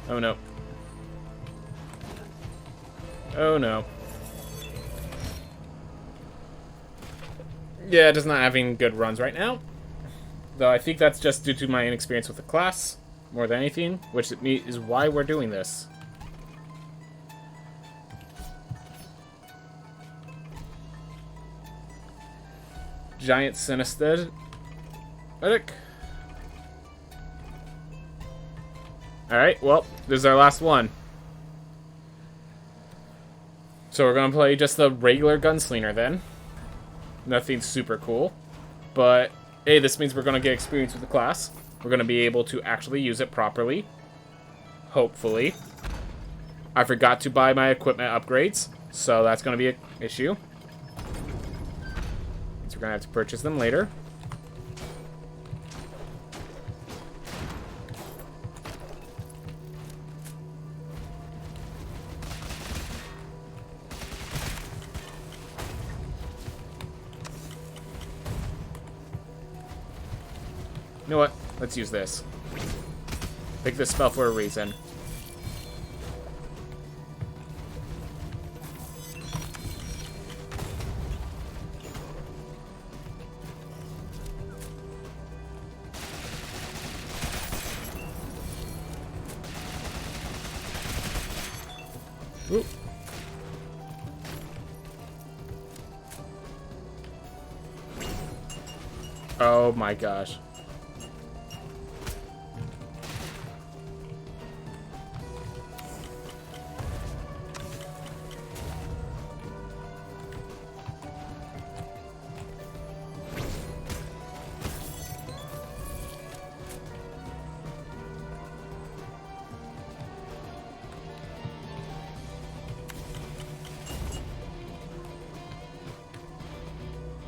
Oh no. Oh no. Yeah, just not having good runs right now. Though I think that's just due to my inexperience with the class, more than anything, which is why we're doing this. Giant Sinisted. Medic. Alright, well, this is our last one. So we're going to play just the regular Gunslinger then. Nothing super cool. But, hey, this means we're going to get experience with the class. We're going to be able to actually use it properly. Hopefully. I forgot to buy my equipment upgrades, so that's going to be an issue. So we're going to have to purchase them later. You know what? Let's use this. Pick this spell for a reason. Ooh. Oh my gosh.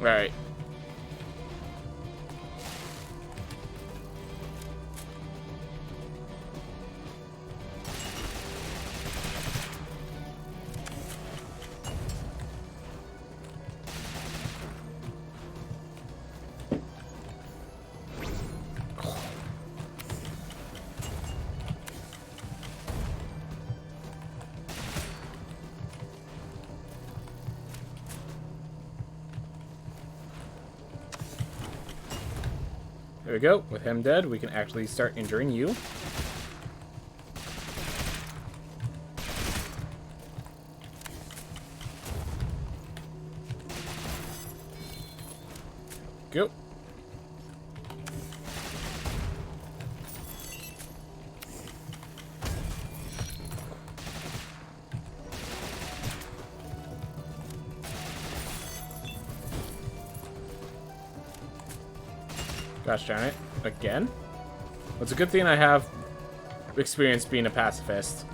Right. There we go. With him dead, we can actually start injuring you. Go. Gosh darn it. Again? Well, it's a good thing I have experience being a pacifist.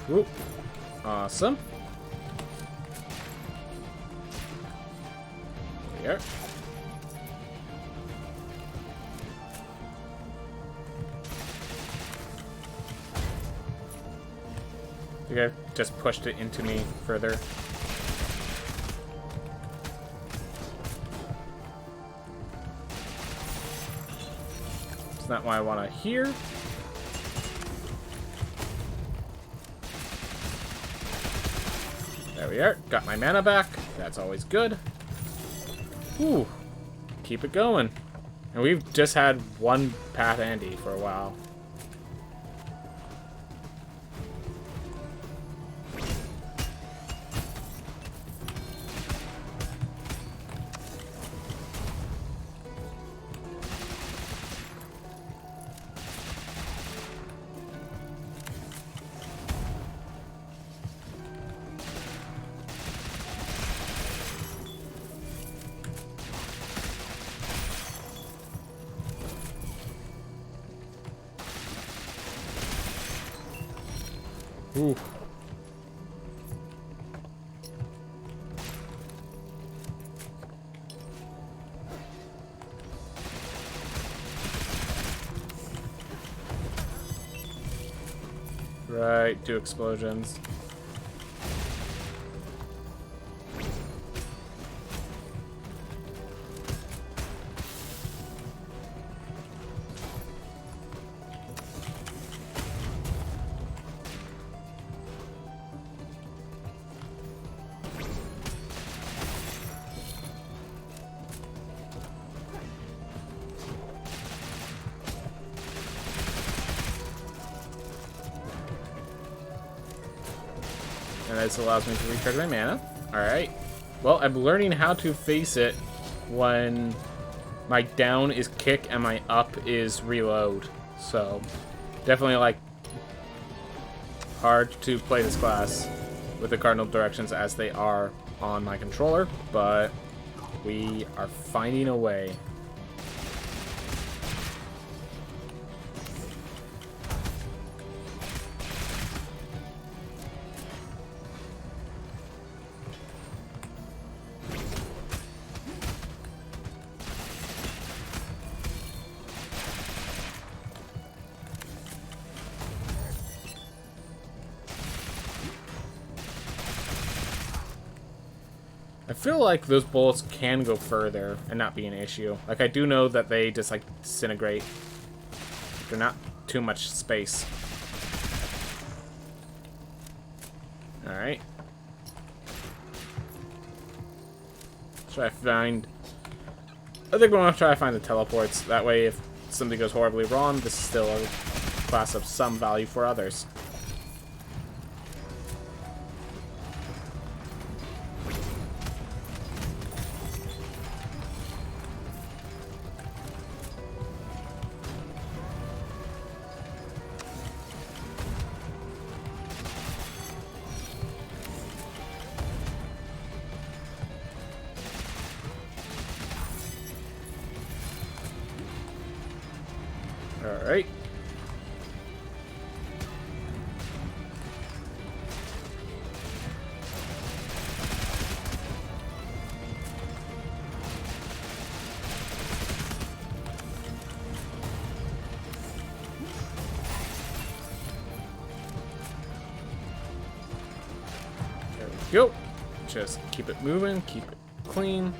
Ooh. Awesome. There. I think I just pushed it into me further. It's not what I want to hear. There we are. Got my mana back. That's always good. Ooh. Keep it going. And we've just had one Pat Andy for a while. Ooh. Right, 2 explosions. And this allows me to recharge my mana. Alright. Well, I'm learning how to face it when my down is kick and my up is reload. So, definitely, like, hard to play this class with the cardinal directions as they are on my controller, but we are finding a way. I feel like those bullets can go further and not be an issue. Like, I do know that they just, like, disintegrate. They're not too much space. Alright. Try to find... I think we're going to try to find the teleports. That way, if something goes horribly wrong, this is still a class of some value for others. Alright. There we go. Just keep it moving, keep it clean.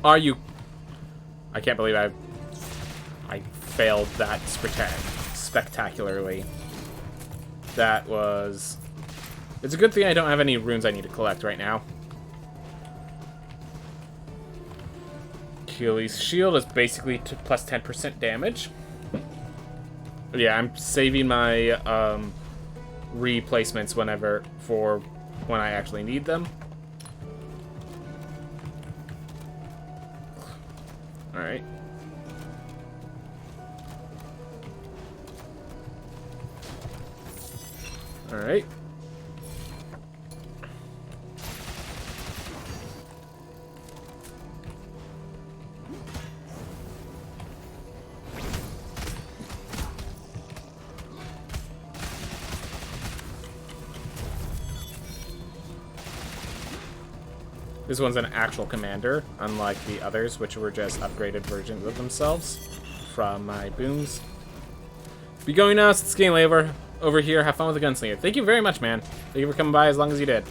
Are you... I can't believe I failed that spectacularly. That was... It's a good thing I don't have any runes I need to collect right now. Achilles' shield is basically to plus 10% damage. Yeah, I'm saving my replacements for when I actually need them. Alright. Alright. This one's an actual commander, unlike the others, which were just upgraded versions of themselves from my booms. Be going now, it's game over here. Have fun with the Gunslinger. Thank you very much, man. Thank you for coming by as long as you did.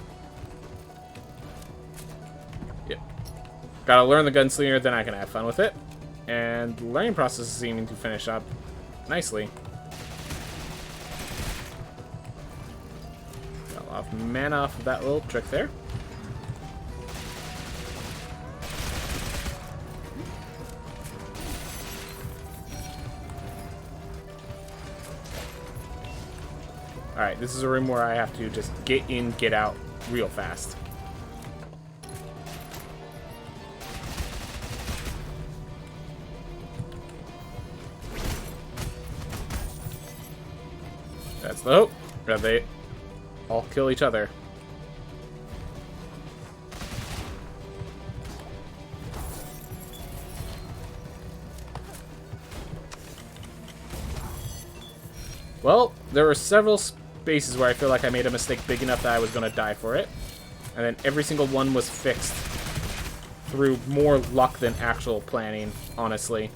Yep. Gotta learn the Gunslinger, then I can have fun with it. And the learning process is seeming to finish up nicely. Got a lot of mana off of that little trick there. Alright, this is a room where I have to just get in, get out real fast. That's the hope. That they all kill each other. Well, there were several spaces where I feel like I made a mistake big enough that I was going to die for it. And then every single one was fixed through more luck than actual planning, honestly.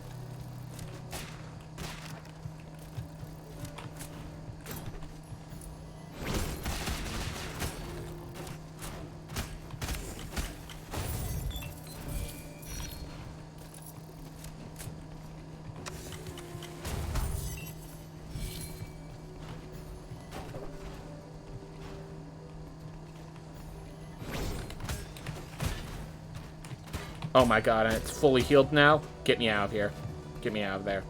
Oh my god, and it's fully healed now? Get me out of here. Get me out of there.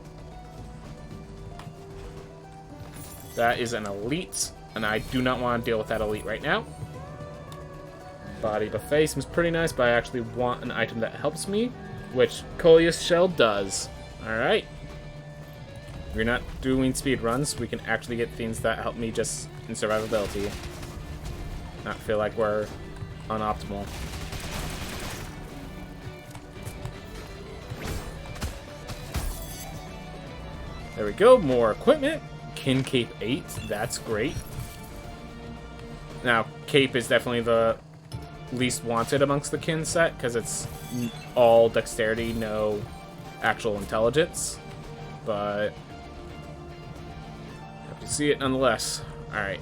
That is an elite, and I do not want to deal with that elite right now. Body buffet seems pretty nice, but I actually want an item that helps me, which Coleus Shell does. Alright. If you're not doing speed runs, we can actually get things that help me just in survivability. Not feel like we're unoptimal. There we go, more equipment. Kin Cape 8, that's great. Now, Cape is definitely the least wanted amongst the Kin set, because it's all dexterity, no actual intelligence. But, have to see it nonetheless. Alright.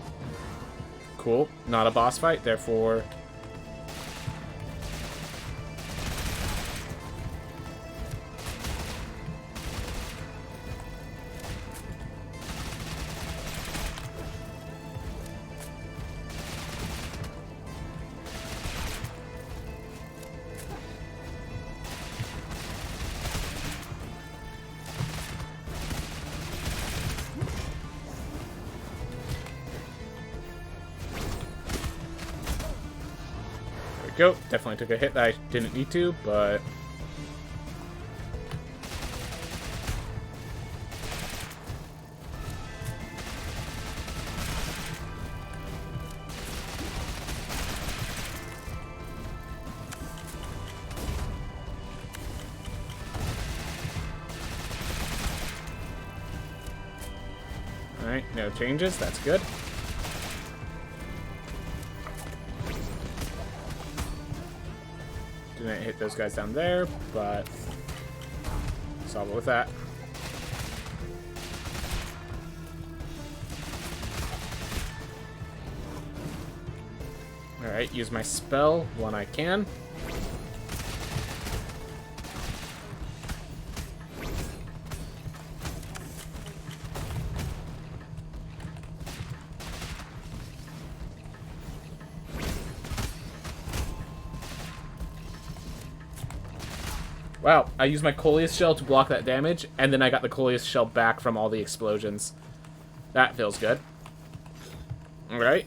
Cool, not a boss fight, therefore... Go. Definitely took a hit that I didn't need to, but... Alright, no changes. That's good. Didn't hit those guys down there, but solve it with that. Alright, use my spell when I can. Wow, I used my Coleus Shell to block that damage, and then I got the Coleus Shell back from all the explosions. That feels good. Alright.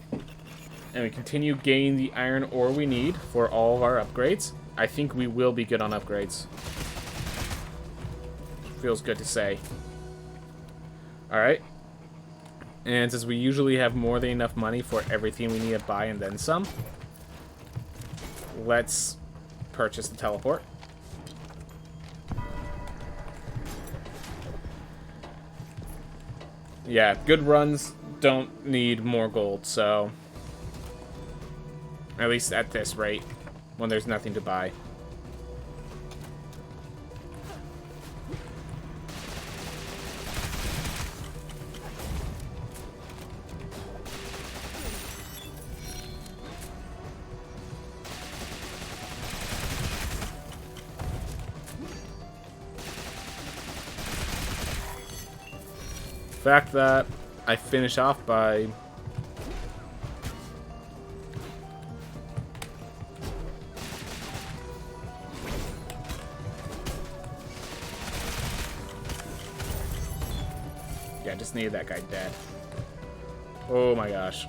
And we continue gaining the iron ore we need for all of our upgrades. I think we will be good on upgrades. Feels good to say. Alright. And since we usually have more than enough money for everything we need to buy and then some, let's purchase the teleport. Yeah, good runs don't need more gold, so... At least at this rate, when there's nothing to buy. The fact that I finish off by yeah, I just needed that guy dead. Oh my gosh.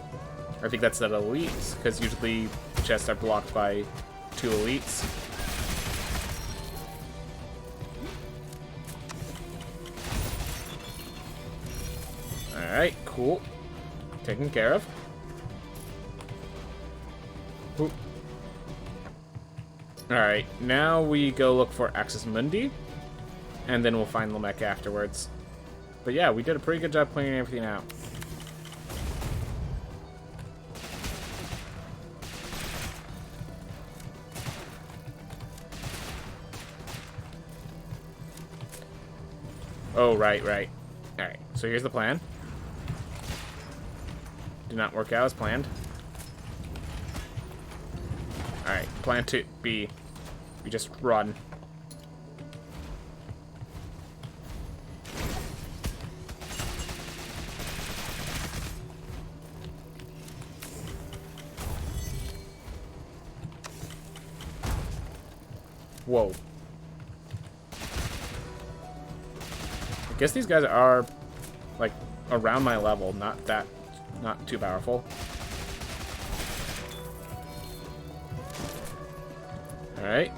I think that's that elite, because usually chests are blocked by 2 elites. Alright, cool. Taken care of. Alright, now we go look for Axis Mundi, and then we'll find Lamech afterwards. But yeah, we did a pretty good job clearing everything out. Oh, right. Alright, so here's the plan. Did not work out as planned. Alright, plan to be... We just run. Whoa. I guess these guys are, like, around my level, not too powerful. Alright.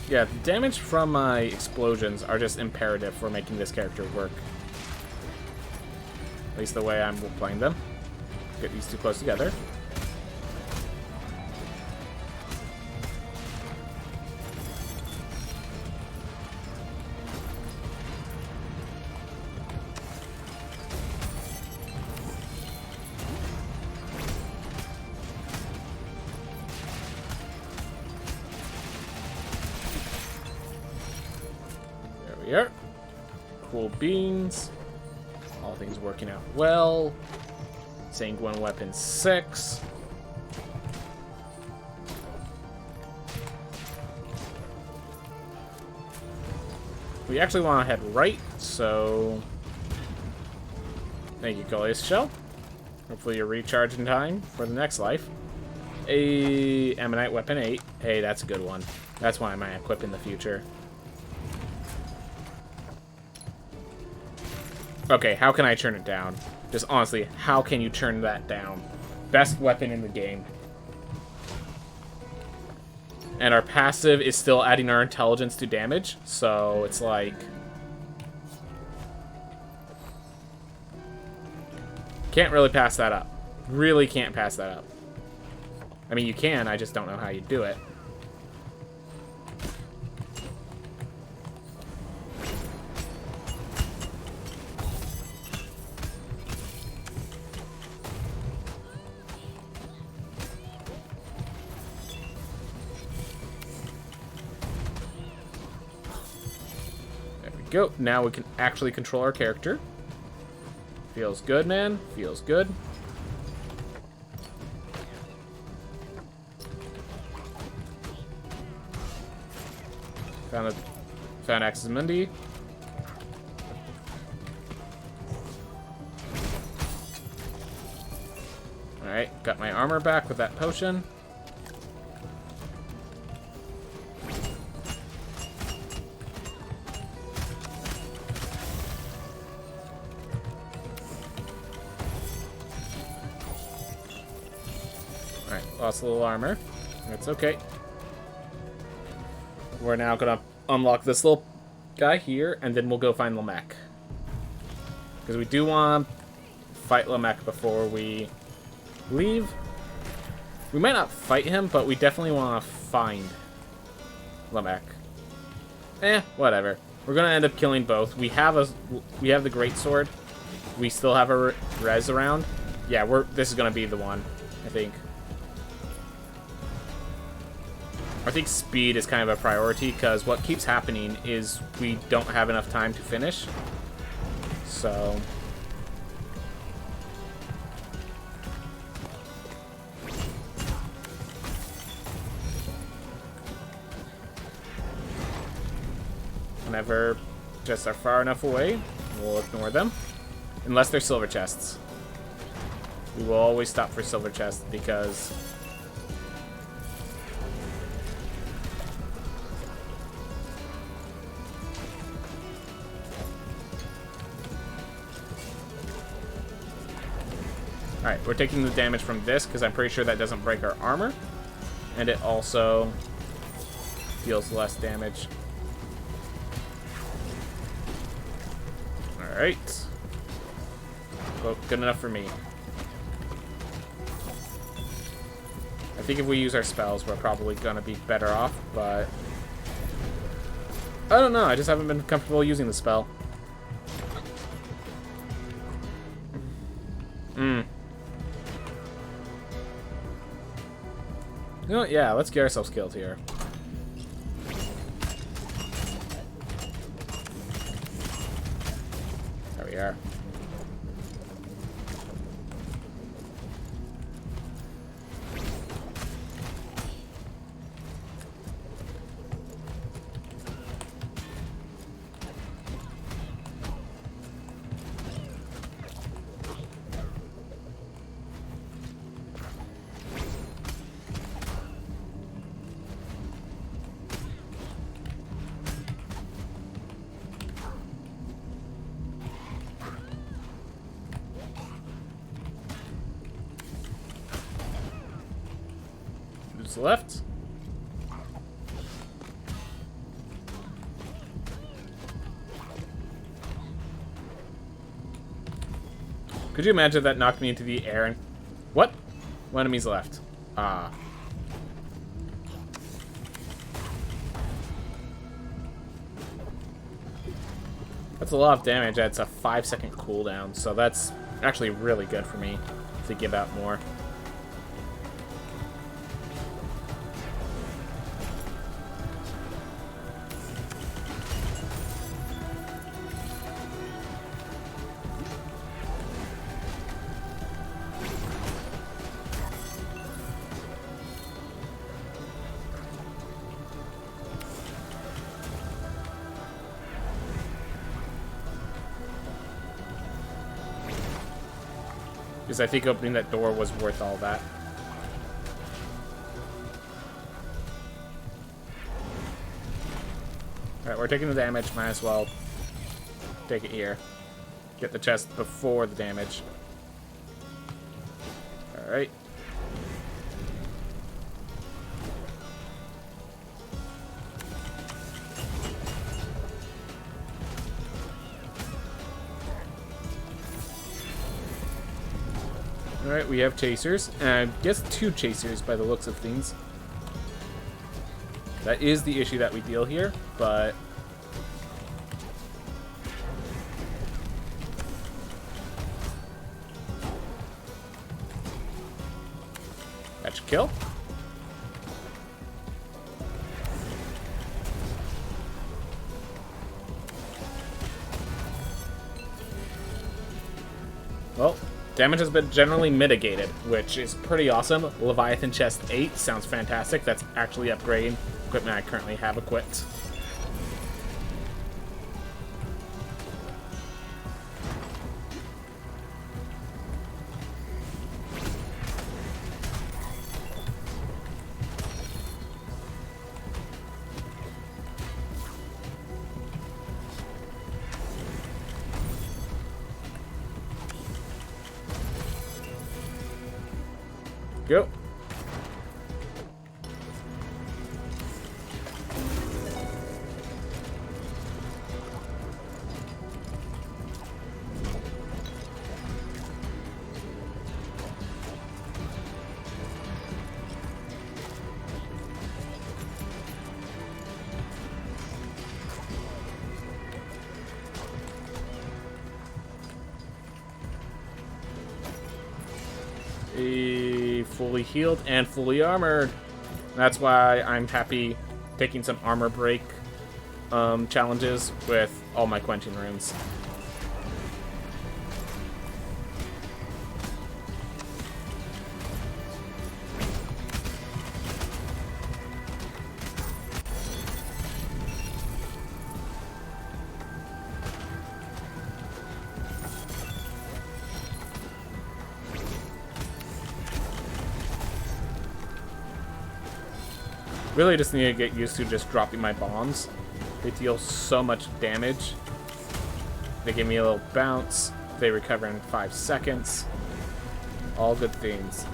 Yeah, the damage from my explosions are just imperative for making this character work. At least the way I'm playing them. Get these two close together. There we are. Cool beans. All things working out well. Sanguine weapon 6. We actually want to head right, so... Thank you, Goliath Shell. Hopefully you're recharged in time for the next life. A Ammonite weapon 8. Hey, that's a good one. That's one I might equip in the future. Okay, how can I turn it down? Just honestly, how can you turn that down? Best weapon in the game. And our passive is still adding our intelligence to damage, so it's like... Can't really pass that up. Really can't pass that up. I mean, you can, I just don't know how you do it. Go. Now we can actually control our character. Feels good, man. Feels good. Found Axis Mundi. Alright, got my armor back with that potion. Lost a little armor. That's okay. We're now gonna unlock this little guy here, and then we'll go find Lamech. Because we do want to fight Lamech before we leave. We might not fight him, but we definitely want to find Lamech. Whatever. We're gonna end up killing both. We have the greatsword. We still have a res around. Yeah, this is gonna be the one, I think. I think speed is kind of a priority, because what keeps happening is we don't have enough time to finish. So... whenever chests are far enough away, we'll ignore them. Unless they're silver chests. We will always stop for silver chests, because... Alright, we're taking the damage from this, because I'm pretty sure that doesn't break our armor. And it also deals less damage. Alright. Well, good enough for me. I think if we use our spells, we're probably going to be better off, but... I don't know, I just haven't been comfortable using the spell. You know what? Yeah, let's get ourselves killed here. There we are. Who's left? Could you imagine if that knocked me into the air and... What? One enemy's left. Ah. That's a lot of damage. That's a 5-second cooldown, so that's actually really good for me to give out more. Because I think opening that door was worth all that. Alright, we're taking the damage. Might as well take it here. Get the chest before the damage. Alright. Alright, we have chasers. And I guess 2 chasers by the looks of things. That is the issue that we deal here, but... that should kill. Well, damage has been generally mitigated, which is pretty awesome. Leviathan Chest 8 sounds fantastic. That's actually upgrading equipment I currently have equipped. Go. Fully healed and fully armored. That's why I'm happy taking some armor break challenges with all my quenching runes. Really just need to get used to just dropping my bombs. They deal so much damage. They give me a little bounce. They recover in 5 seconds. All good things.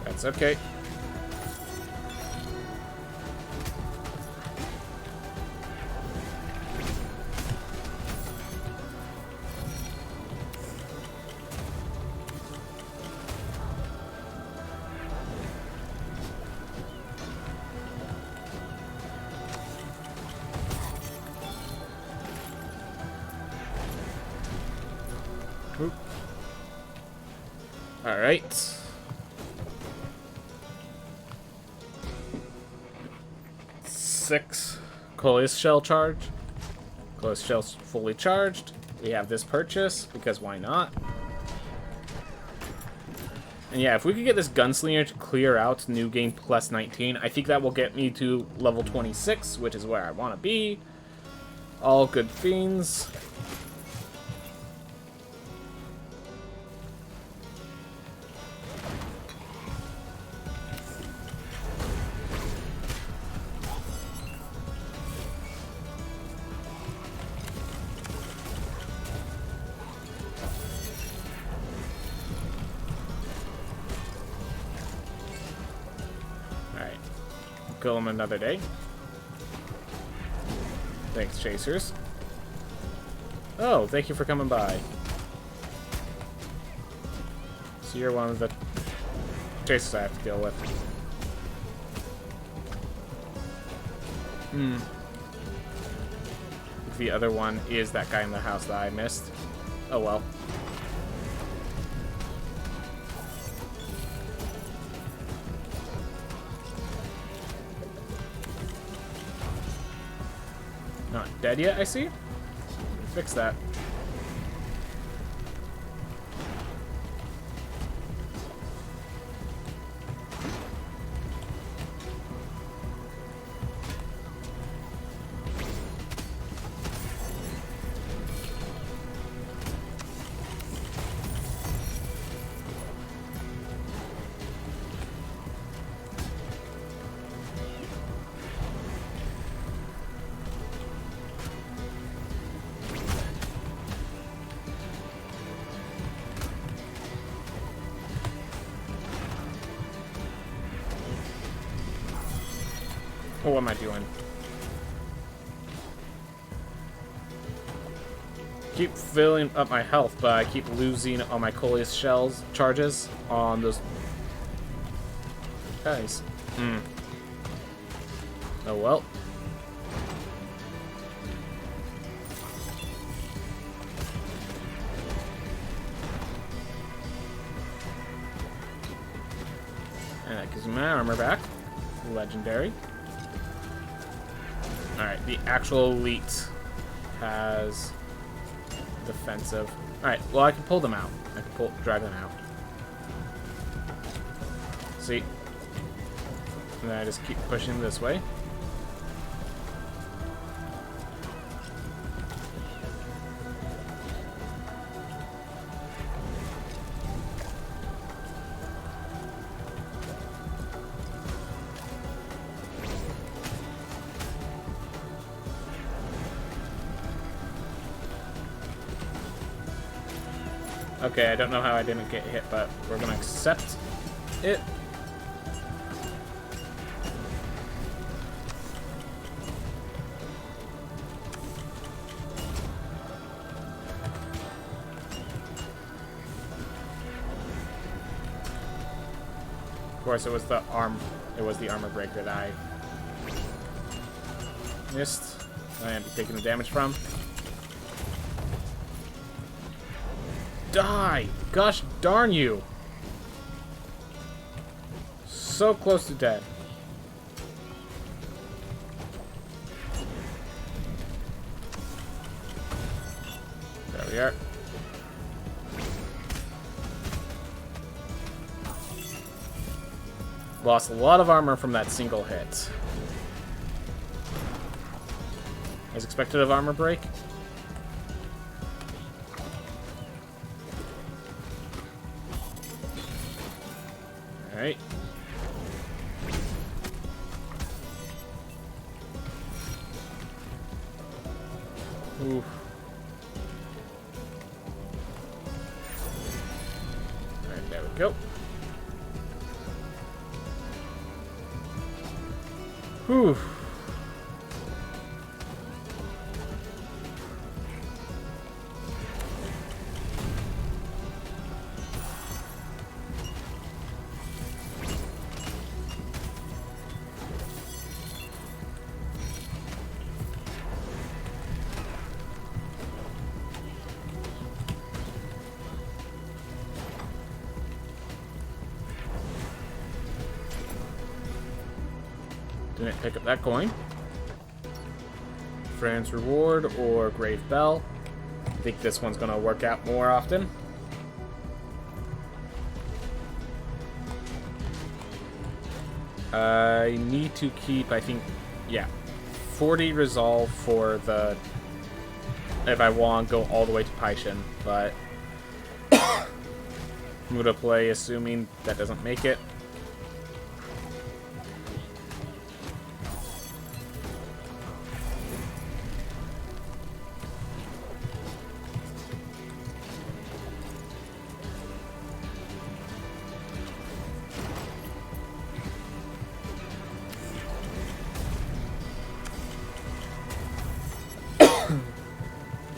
That's okay. Alright. Six Coleus shell charge. Coleus shell's fully charged. We have this purchase, because why not? And yeah, if we could get this Gunslinger to clear out New Game plus 19, I think that will get me to level 26, which is where I want to be. All good fiends. Kill him another day. Thanks, chasers. Oh, thank you for coming by. So you're one of the chasers I have to deal with. The other one is that guy in the house that I missed. Oh well. Not dead yet, I see. Fix that. Oh, what am I doing? Keep filling up my health, but I keep losing all my Coleus shells charges on those guys. Oh well. And that gives me my armor back. Legendary. Alright, the actual elite has defensive. Alright, well I can pull them out. I can drag them out. See? And then I just keep pushing this way. Okay, I don't know how I didn't get hit, but we're gonna accept it. Of course, it was the armor breaker that I missed. I am taking the damage from. Die! Gosh darn you! So close to dead. There we are. Lost a lot of armor from that single hit. As expected of armor break. Alright. Oof. Alright, there we go. Whew. Didn't pick up that coin. Friend's Reward or Grave Bell. I think this one's going to work out more often. I need to keep, I think, yeah, 40 resolve for the, if I want to go all the way to Paishin, but I'm going to play assuming that doesn't make it.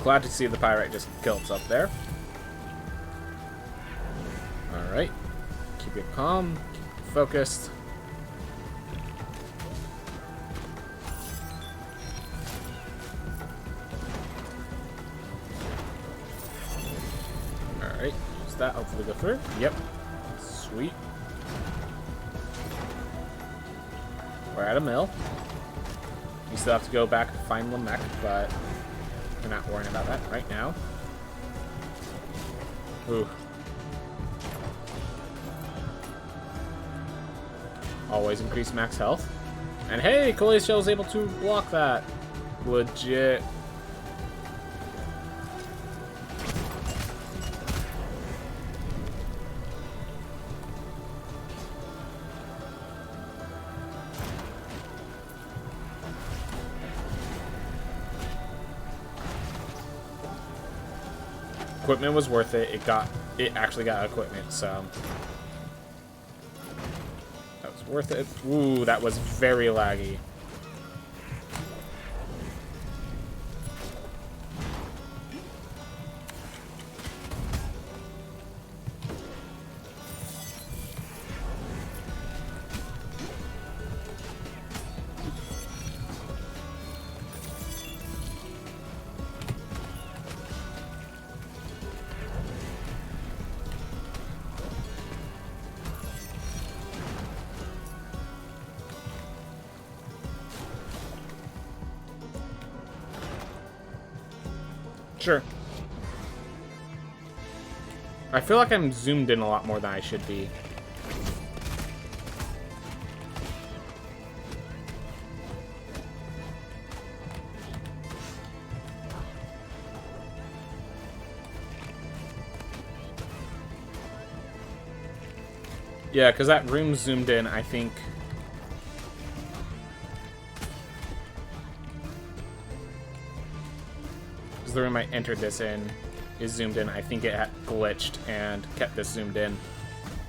Glad to see the Pyrite just kill itself there. Alright. Keep it calm. Keep it focused. Alright. Use that. Hopefully go through. Yep. Sweet. We're at a mill. We still have to go back to find Lamech, but we're not worrying about that right now. Ooh. Always increase max health. And hey, Cole's Shell is able to block that. Legit. Equipment was worth it. It actually got equipment, so that was worth it. Ooh, that was very laggy. Sure. I feel like I'm zoomed in a lot more than I should be. Yeah, because that room zoomed in, I think. The room I entered this in is zoomed in. I think it had glitched and kept this zoomed in.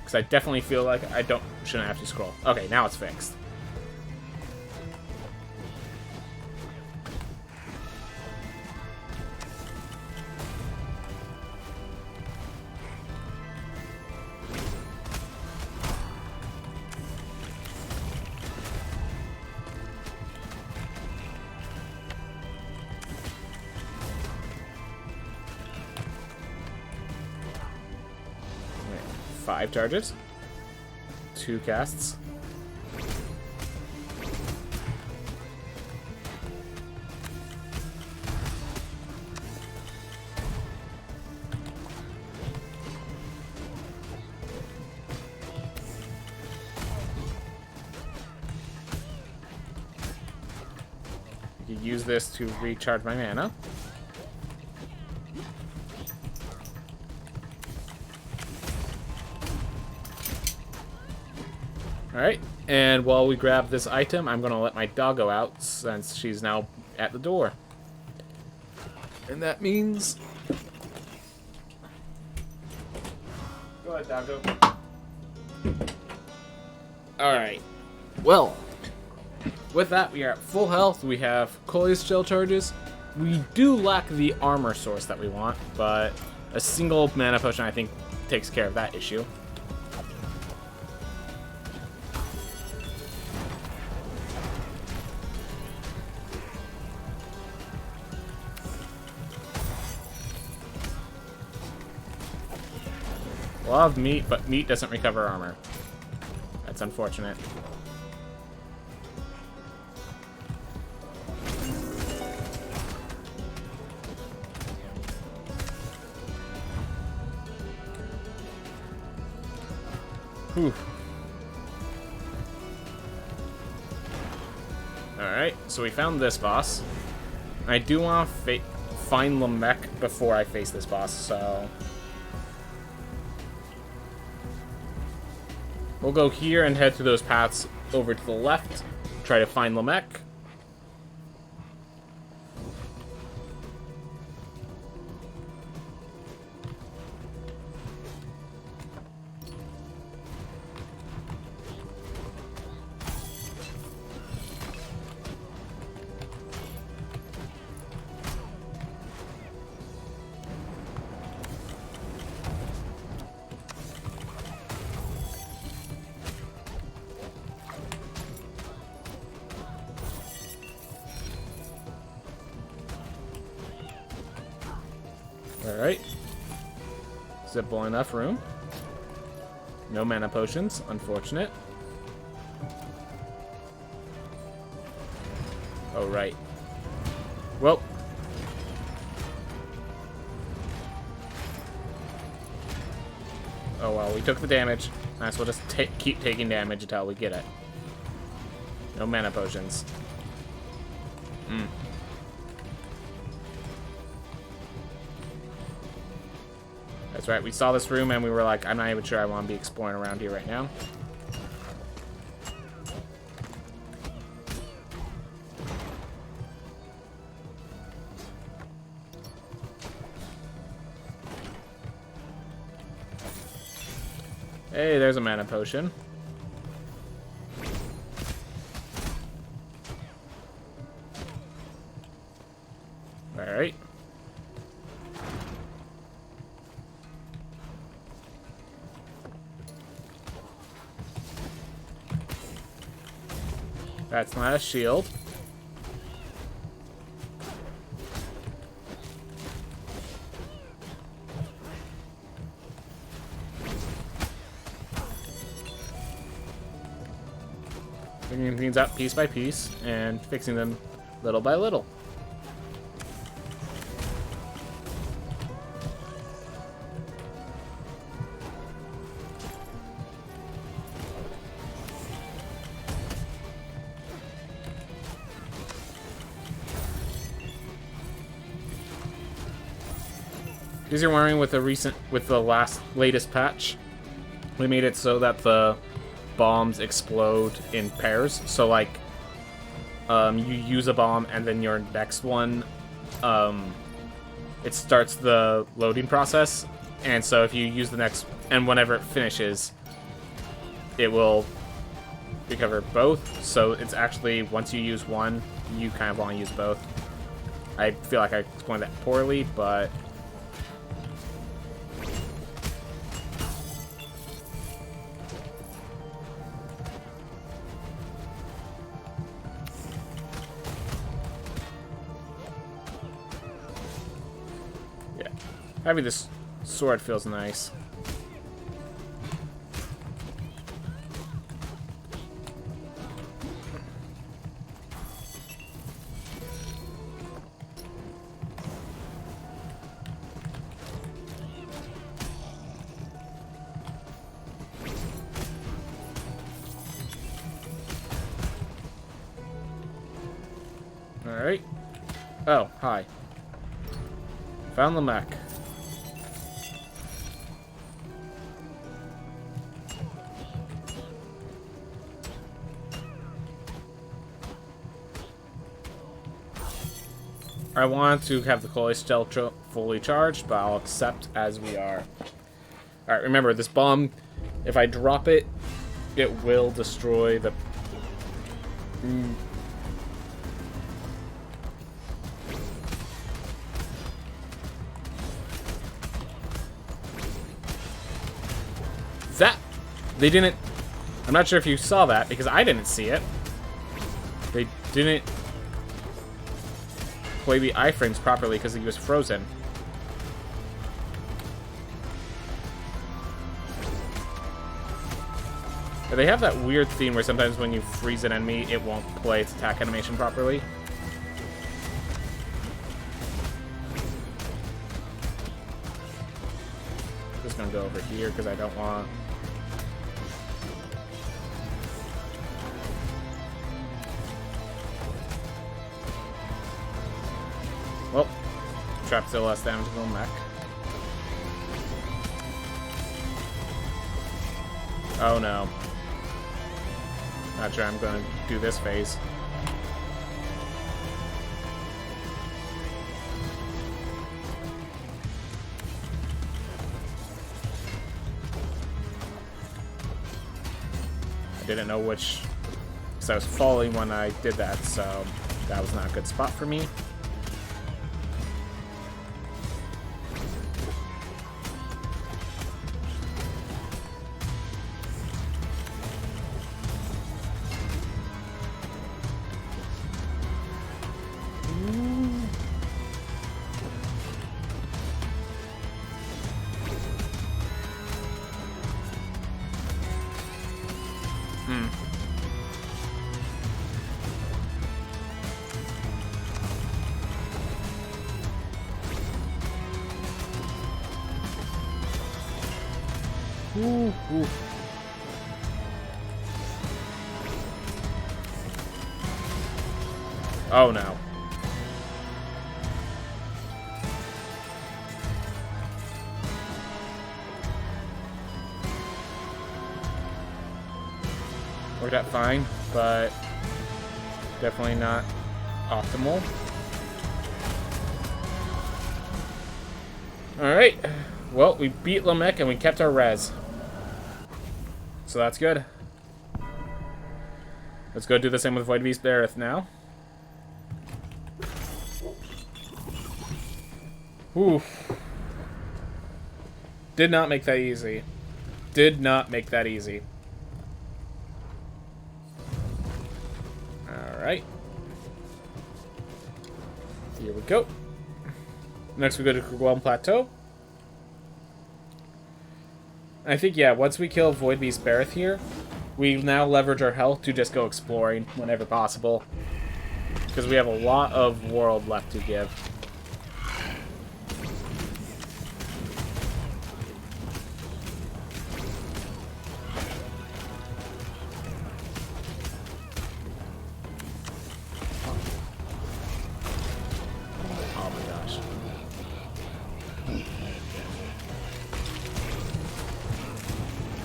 Because I definitely feel like I shouldn't have to scroll. Okay, now it's fixed. Five charges, 2 casts. You can use this to recharge my mana. Alright, and while we grab this item, I'm going to let my doggo out since she's now at the door. And that means... Go ahead, doggo. Alright, well, with that, we are at full health. We have Cole's Shell charges. We do lack the armor source that we want, but a single mana potion, I think, takes care of that issue. A lot of meat, but meat doesn't recover armor. That's unfortunate. Whew. Alright, so we found this boss. I do want to find Lamech before I face this boss, so... we'll go here and head to those paths over to the left. Try to find Lamech. Alright. Zipable enough room. No mana potions, unfortunate. Oh, right. Well. Oh well, we took the damage. Might as well just keep taking damage until we get it. No mana potions. That's right, we saw this room and we were like, I'm not even sure I want to be exploring around here right now. Hey, there's a mana potion. Alright. That's not a shield. Figuring things out piece by piece and fixing them little by little. As you're wondering, with the latest patch, we made it so that the bombs explode in pairs. So like, you use a bomb and then your next one, it starts the loading process. And so if you use the next, and whenever it finishes, it will recover both. So it's actually, once you use one, you kind of want to use both. I feel like I explained that poorly, but... having this sword feels nice. Alright. Oh, hi. Found Lamech. I want to have the Coil Cell fully charged, but I'll accept as we are. Alright, remember, this bomb, if I drop it, it will destroy the... That... They didn't... I'm not sure if you saw that, because I didn't see it. They didn't... play the iframes properly because he was frozen. Yeah, they have that weird theme where sometimes when you freeze an enemy, it won't play its attack animation properly. Just gonna go over here because I don't want... Trap still less damage than Lamech. Oh no. Not sure I'm gonna do this phase. I didn't know which, because I was falling when I did that, so that was not a good spot for me. Ooh, ooh. Oh no. Worked out fine, but definitely not optimal. Alright. Well, we beat Lamech and we kept our res. So that's good. Let's go do the same with Void Beast Bareth now. Oof. Did not make that easy. Did not make that easy. Alright. Here we go. Next we go to Krugwelm Plateau. I think, yeah, once we kill Void Beast Bareth here, we now leverage our health to just go exploring whenever possible. Because we have a lot of world left to give. Oh my gosh.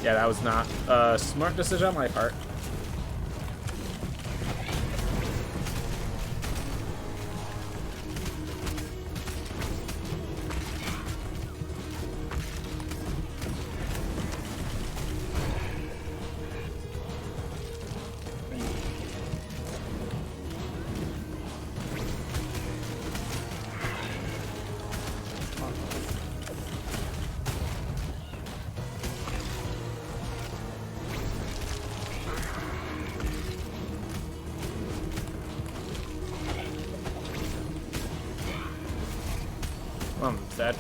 Yeah, that was not a smart decision on my part. I'm dead.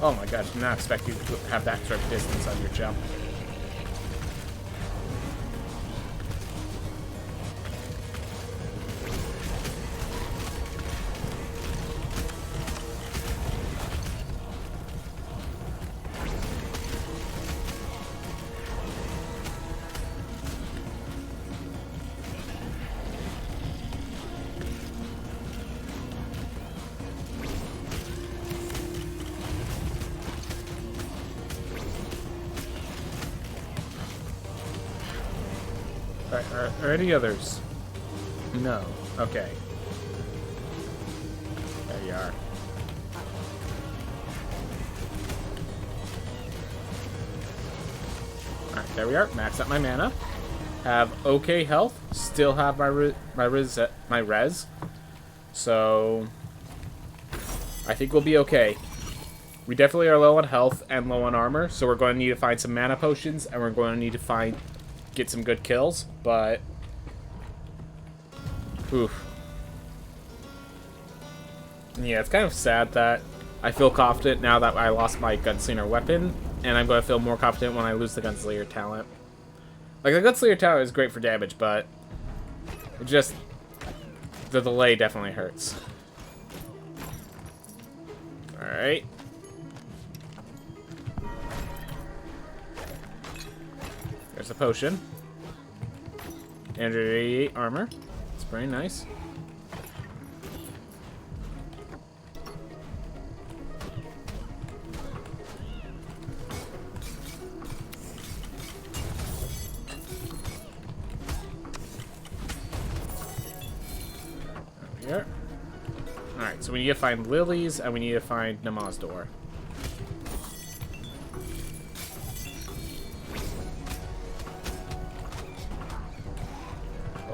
Oh my gosh, did not expect you to have that sort of distance on your jump. Are any others? No. Okay. There you are. Alright, there we are. Max out my mana. Have okay health. Still have my res. So I think we'll be okay. We definitely are low on health and low on armor, so we're going to need to find some mana potions, and we're going to need to get some good kills, but oof. Yeah, it's kind of sad that I feel confident now that I lost my Gunslinger weapon, and I'm going to feel more confident when I lose the Gunslinger talent. Like, the Gunslinger talent is great for damage, but it just, the delay definitely hurts. Alright. There's a potion. 188 armor. It's very nice. There we are. Alright, so we need to find lilies and we need to find Namazdor.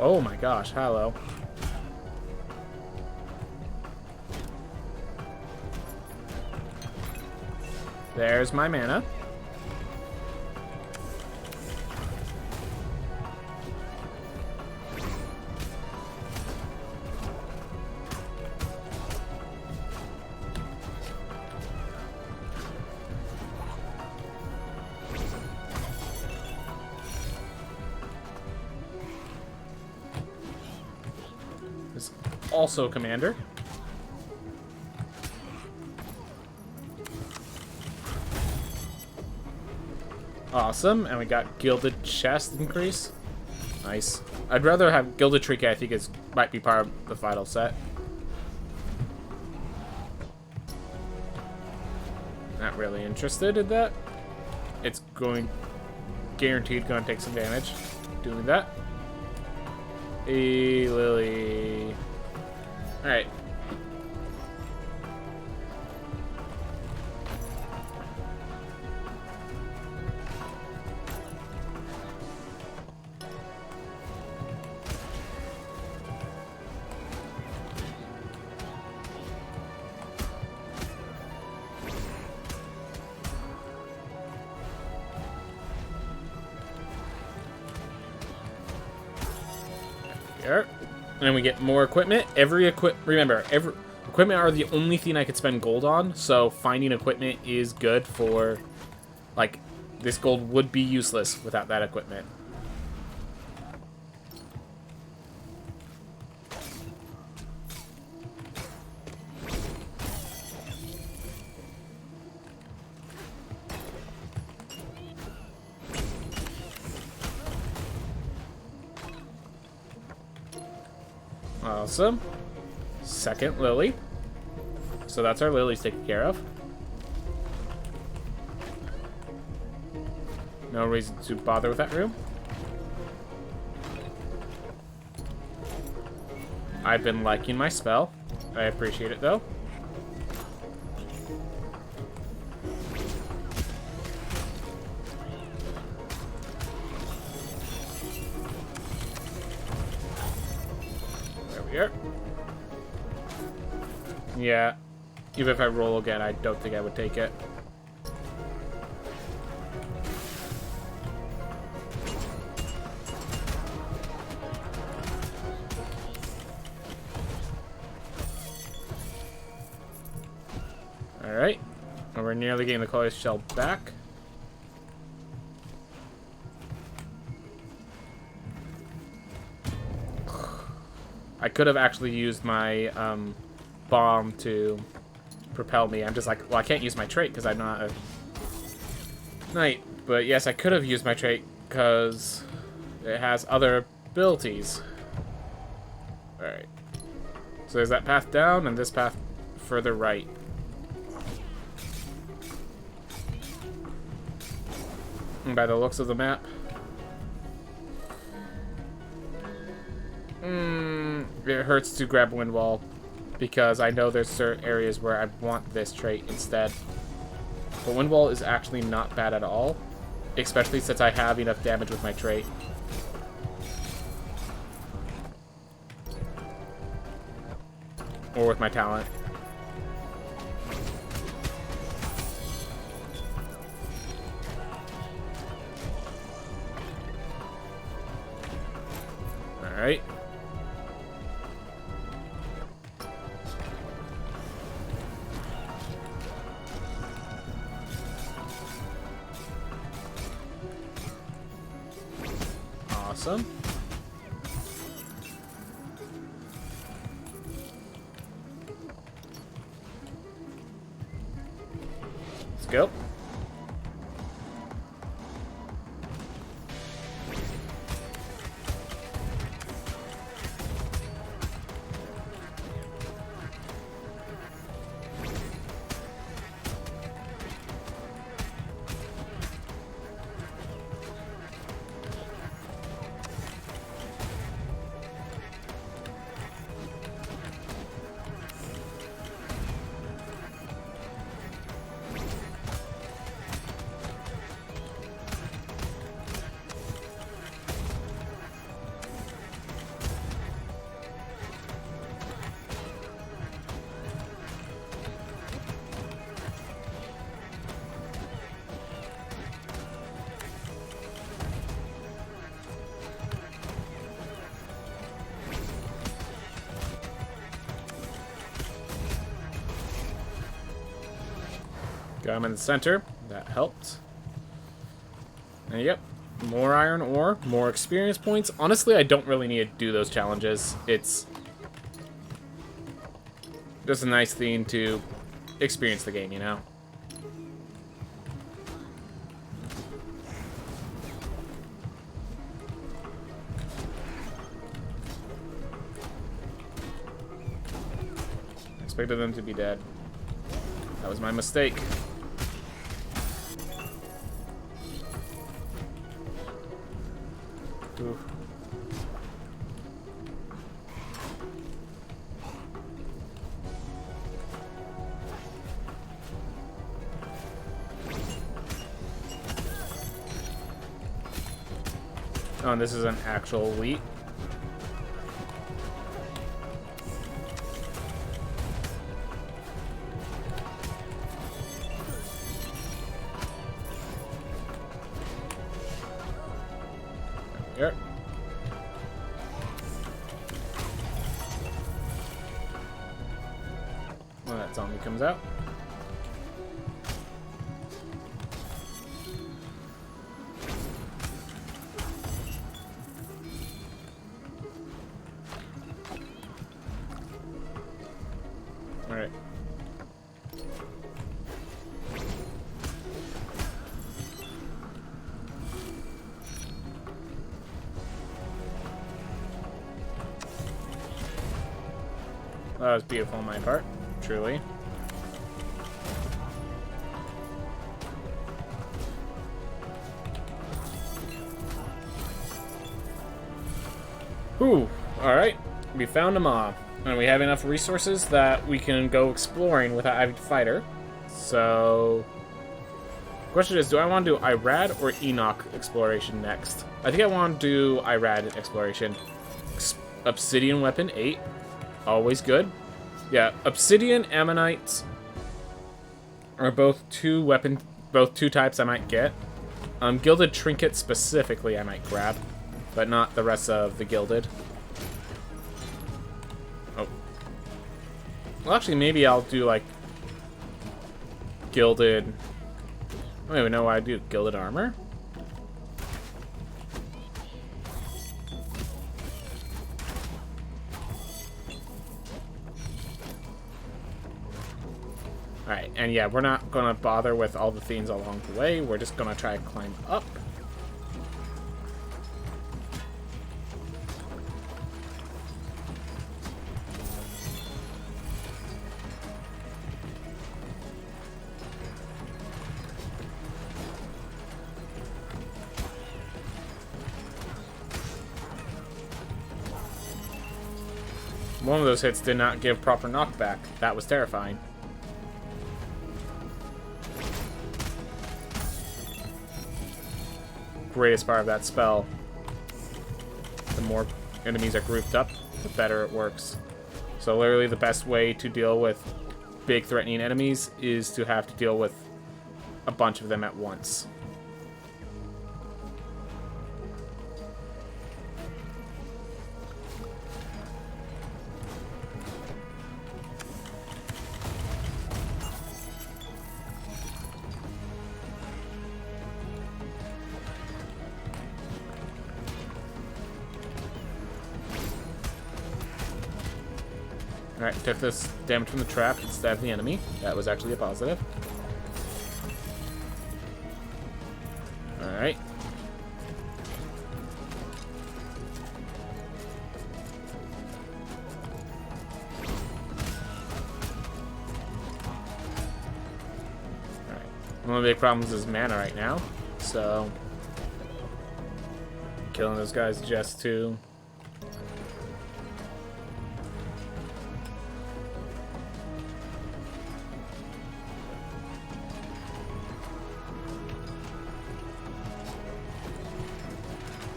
Oh my gosh, hello. There's my mana. Also commander. Awesome, and we got Gilded Chest increase. Nice. I'd rather have Gilded Trinket. I think it might be part of the final set. Not really interested in that. It's guaranteed going to take some damage doing that. A lily. Alright. There. And then we get more equipment. Remember, every equipment are the only thing I could spend gold on, so finding equipment is good for, like, this gold would be useless without that equipment. Awesome. Second lily. So that's our lilies taken care of. No reason to bother with that room. I've been liking my spell. I appreciate it though. Here. Yeah, even if I roll again, I don't think I would take it. Alright, and we're nearly getting the colorless shell back. I could have actually used my bomb to propel me. I'm just like, well, I can't use my trait because I'm not a knight. But yes, I could have used my trait because it has other abilities. Alright. So there's that path down and this path further right. And by the looks of the map, it hurts to grab Wind Wall because I know there's certain areas where I want this trait instead. But Wind Wall is actually not bad at all, especially since I have enough damage with my trait. Or with my talent. Alright. Awesome. Let's go. Got him in the center. That helped. And yep, more iron ore, more experience points. Honestly, I don't really need to do those challenges. It's just a nice thing to experience the game, you know? Expected them to be dead. That was my mistake. Oof. Oh, and this is an actual elite. There. When that zombie comes out. Alright. That was beautiful on my part, truly. Ooh, alright. We found a mob. And we have enough resources that we can go exploring without having to fight her. So... question is, do I want to do Irad or Enoch exploration next? I think I want to do Irad exploration. Obsidian weapon, 8. Always good. Yeah, Obsidian, Ammonites are both two types I might get. Gilded Trinket specifically I might grab, but not the rest of the Gilded. Oh. Well, actually, maybe I'll do, like, Gilded... I don't even know why I do Gilded Armor. Alright, and yeah, we're not gonna bother with all the things along the way. We're just gonna try to climb up. One of those hits did not give proper knockback. That was terrifying. Greatest part of that spell. The more enemies are grouped up, the better it works. So literally the best way to deal with big threatening enemies is to have to deal with a bunch of them at once. Alright, took this damage from the trap instead of the enemy. That was actually a positive. Alright. Alright. One of the big problems is mana right now, so... killing those guys just to...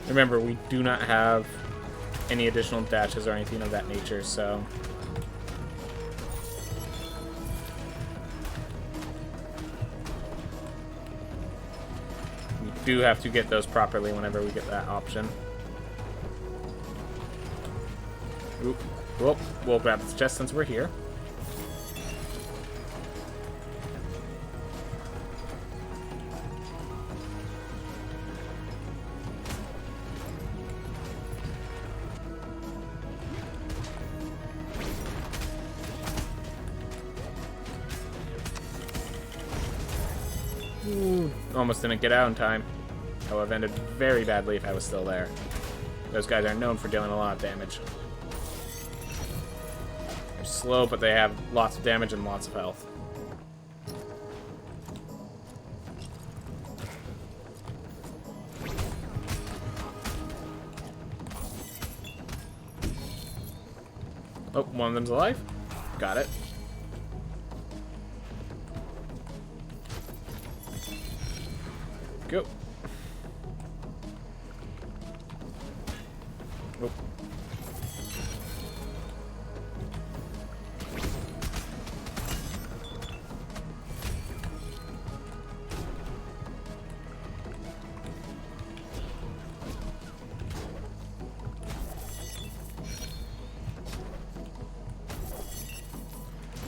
Remember, we do not have any additional dashes or anything of that nature, so... we do have to get those properly whenever we get that option. Oop. Well, we'll grab this chest since we're here. Ooh, almost didn't get out in time. I would have ended very badly if I was still there. Those guys are known for dealing a lot of damage. They're slow, but they have lots of damage and lots of health. Oh, one of them's alive. Got it. Go. Oh.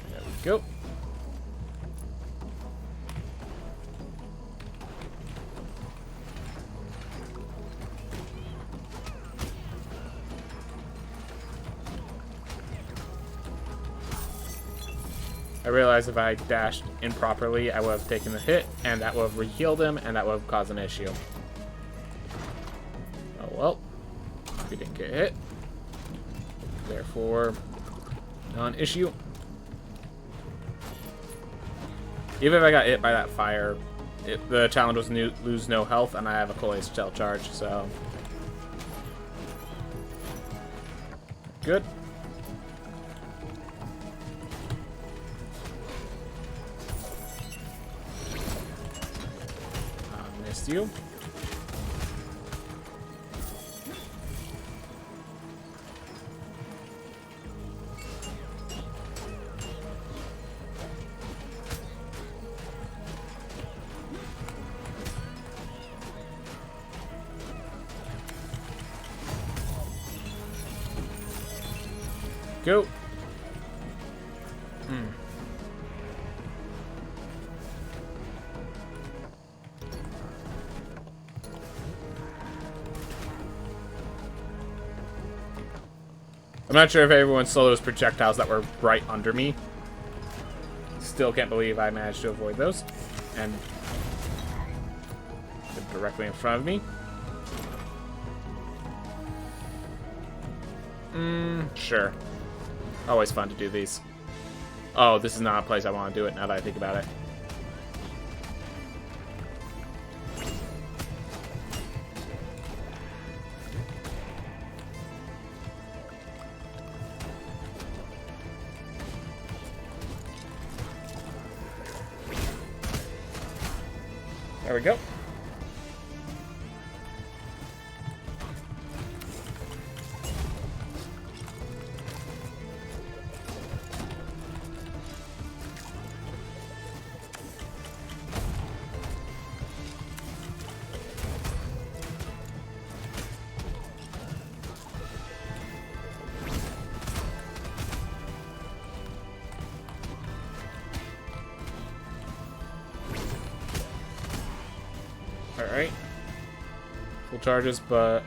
There we go. I realized if I dashed improperly, I would have taken the hit, and that would have re-healed him, and that would have caused an issue. Oh well. We didn't get hit. Therefore, non-issue. Even if I got hit by that fire, the challenge was lose no health, and I have a coalesced shell charge, so... Good. Missed you. Go. I'm not sure if everyone saw those projectiles that were right under me. Still can't believe I managed to avoid those. And they're directly in front of me. Sure. Always fun to do these. Oh, this is not a place I want to do it now that I think about it. There we go. Alright. Full charges, but...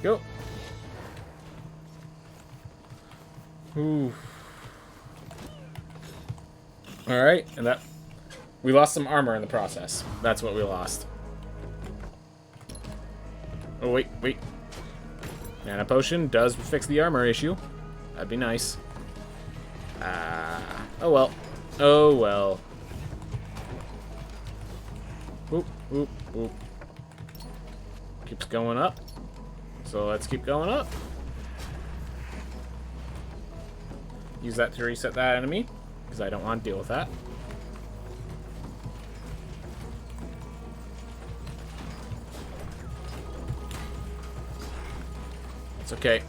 Go. Ooh. Alright, and that... We lost some armor in the process. That's what we lost. Oh, wait. Mana potion does fix the armor issue. That'd be nice. Oh well. Oh well. Oop. Keeps going up. So let's keep going up. Use that to reset that enemy, because I don't want to deal with that. It's okay.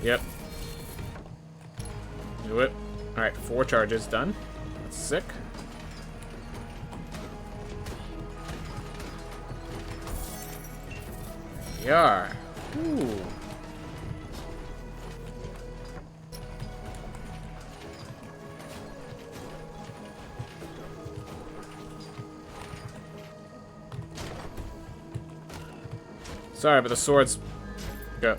Yep. Do it. Alright, 4 charges done. That's sick. There we are. Ooh. Sorry, but the swords... Go.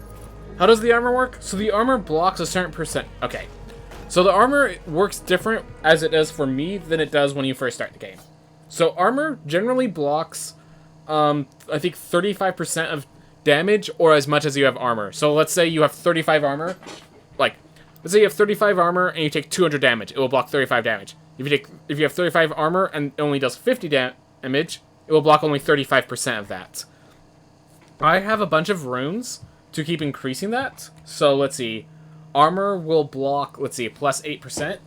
How does the armor work? So the armor blocks a certain percent... Okay. So the armor works different as it does for me than it does when you first start the game. So armor generally blocks, I think 35% of damage or as much as you have armor. So let's say you have 35 armor. Like, let's say you have 35 armor and you take 200 damage. It will block 35 damage. If you have 35 armor and it only does 50 damage, it will block only 35% of that. I have a bunch of runes to keep increasing that. So let's see. Armor will block, let's see, plus 8%.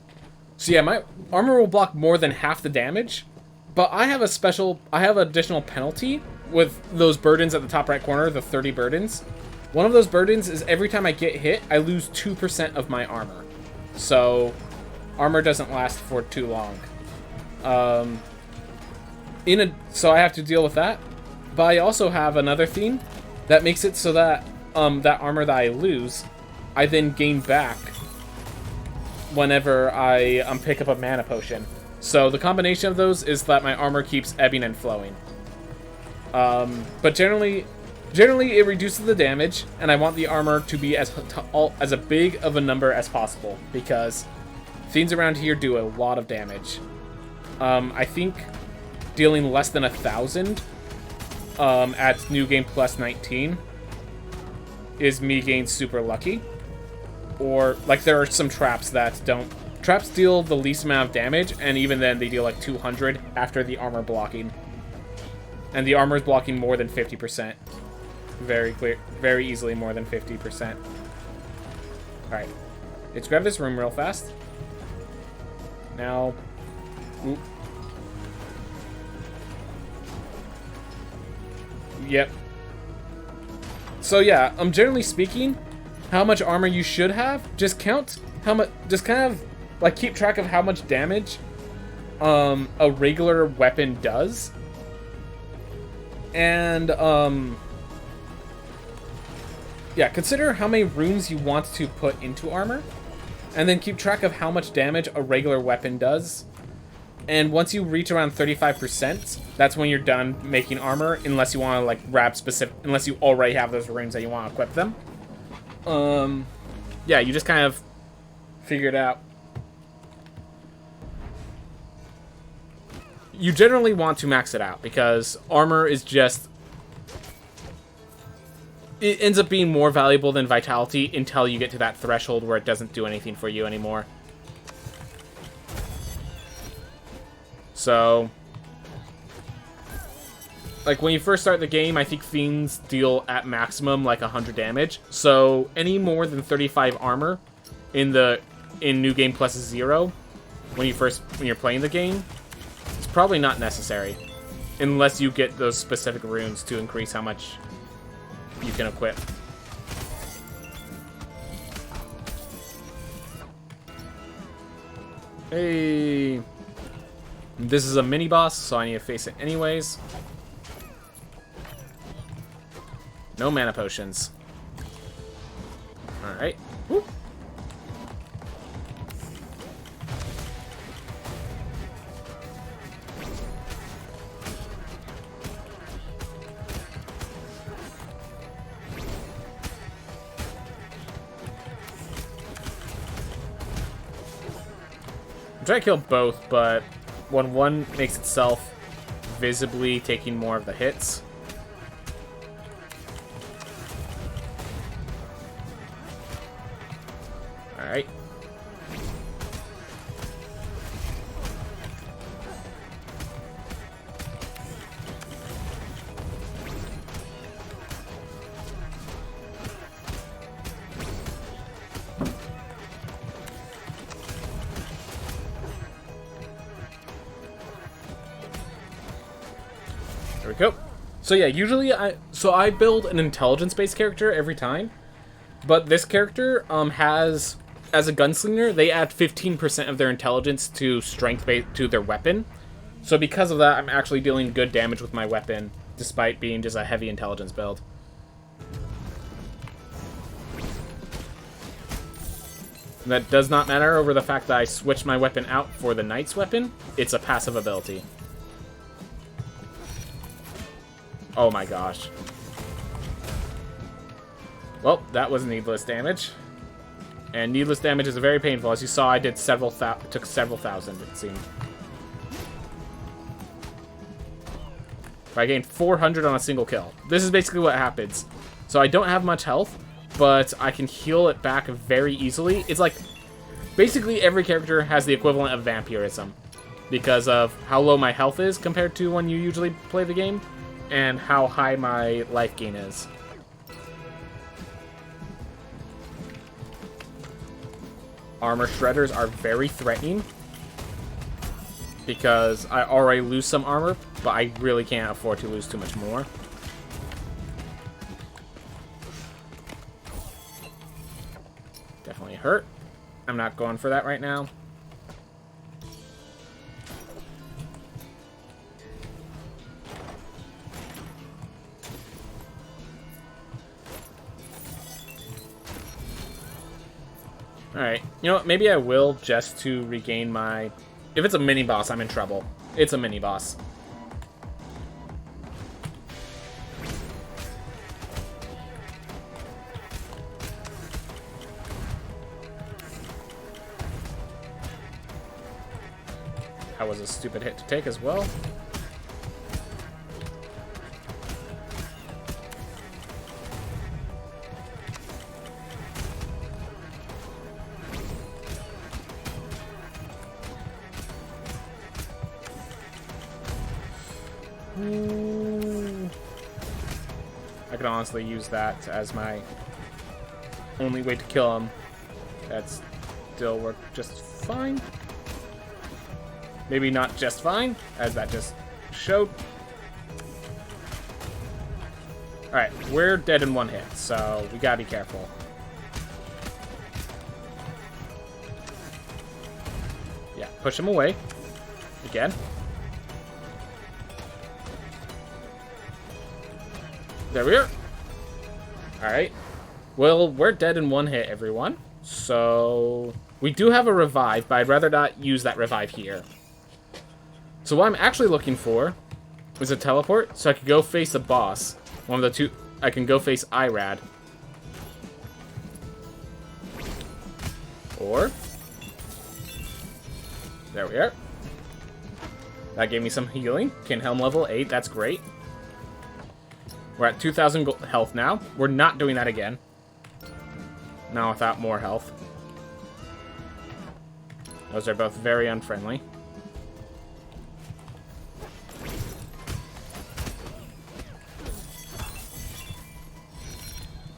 So yeah, my armor will block more than half the damage. But I have additional penalty with those burdens at the top right corner, the 30 burdens. One of those burdens is every time I get hit, I lose 2% of my armor. So armor doesn't last for too long. So I have to deal with that. But I also have another theme that makes it so that that armor that I lose, I then gain back whenever I pick up a mana potion. So the combination of those is that my armor keeps ebbing and flowing. But generally it reduces the damage, and I want the armor to be as a big of a number as possible, because fiends around here do a lot of damage. I think dealing less than 1,000 at New Game Plus 19 is me getting super lucky. Or, like, there are some traps that don't... Traps deal the least amount of damage, and even then they deal like 200 after the armor blocking. And the armor is blocking more than 50%. Very clear, very easily more than 50%. Alright. Let's grab this room real fast. Now... Oop. Yep. So yeah, generally speaking, how much armor you should have, just count how much, just kind of, like, keep track of how much damage a regular weapon does. And, yeah, consider how many runes you want to put into armor, and then keep track of how much damage a regular weapon does. And once you reach around 35%, that's when you're done making armor, unless you want to, like, grab specific, unless you already have those runes that you want to equip them. Yeah, you just kind of figure it out. You generally want to max it out, because armor is just... It ends up being more valuable than vitality until you get to that threshold where it doesn't do anything for you anymore. So... Like, when you first start the game, I think fiends deal at maximum like 100 damage. So any more than 35 armor in New Game Plus 0, when you're playing the game, it's probably not necessary, unless you get those specific runes to increase how much you can equip. Hey, this is a mini boss, so I need to face it anyways. No mana potions. Alright. Woo. I'm trying to kill both, but when one makes itself visibly taking more of the hits... Alright. There we go. So yeah, usually I build an intelligence-based character every time. But this character has, as a gunslinger, they add 15% of their intelligence to strength to their weapon. So because of that, I'm actually dealing good damage with my weapon, despite being just a heavy intelligence build. That does not matter over the fact that I switched my weapon out for the knight's weapon. It's a passive ability. Oh my gosh. Well, that was needless damage. And needless damage is very painful. As you saw, I did took several thousand, it seemed. I gained 400 on a single kill. This is basically what happens. So I don't have much health, but I can heal it back very easily. It's like, basically every character has the equivalent of vampirism because of how low my health is compared to when you usually play the game, and how high my life gain is. Armor shredders are very threatening because I already lose some armor, but I really can't afford to lose too much more. Definitely hurt. I'm not going for that right now. Alright, you know what, maybe I will just to regain my... If it's a mini-boss, I'm in trouble. It's a mini-boss. That was a stupid hit to take as well. I could honestly use that as my only way to kill him. That's still worked just fine. Maybe not just fine, as that just showed. Alright, we're dead in one hit, so we gotta be careful. Yeah, push him away. Again. There we are. Alright. Well, we're dead in one hit, everyone. So, we do have a revive, but I'd rather not use that revive here. So what I'm actually looking for is a teleport, so I could go face the boss. One of the two, I can go face Irad. Or, there we are. That gave me some healing. Kinhelm level 8, that's great. We're at 2,000 health now. We're not doing that again. Now without more health. Those are both very unfriendly.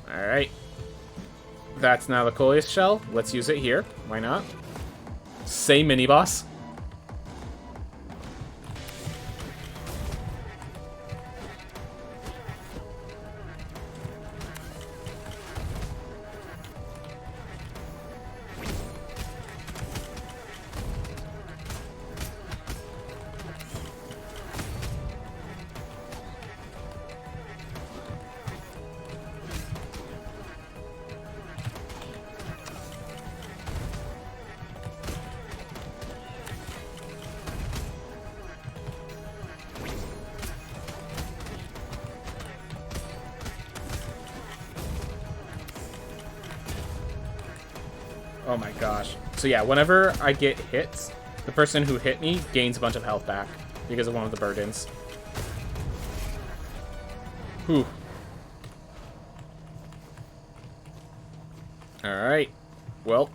Alright. That's now the Coleus shell. Let's use it here. Why not? Same mini-boss. Oh my gosh. So yeah, whenever I get hit, the person who hit me gains a bunch of health back because of one of the burdens. Whew. Alright. Well.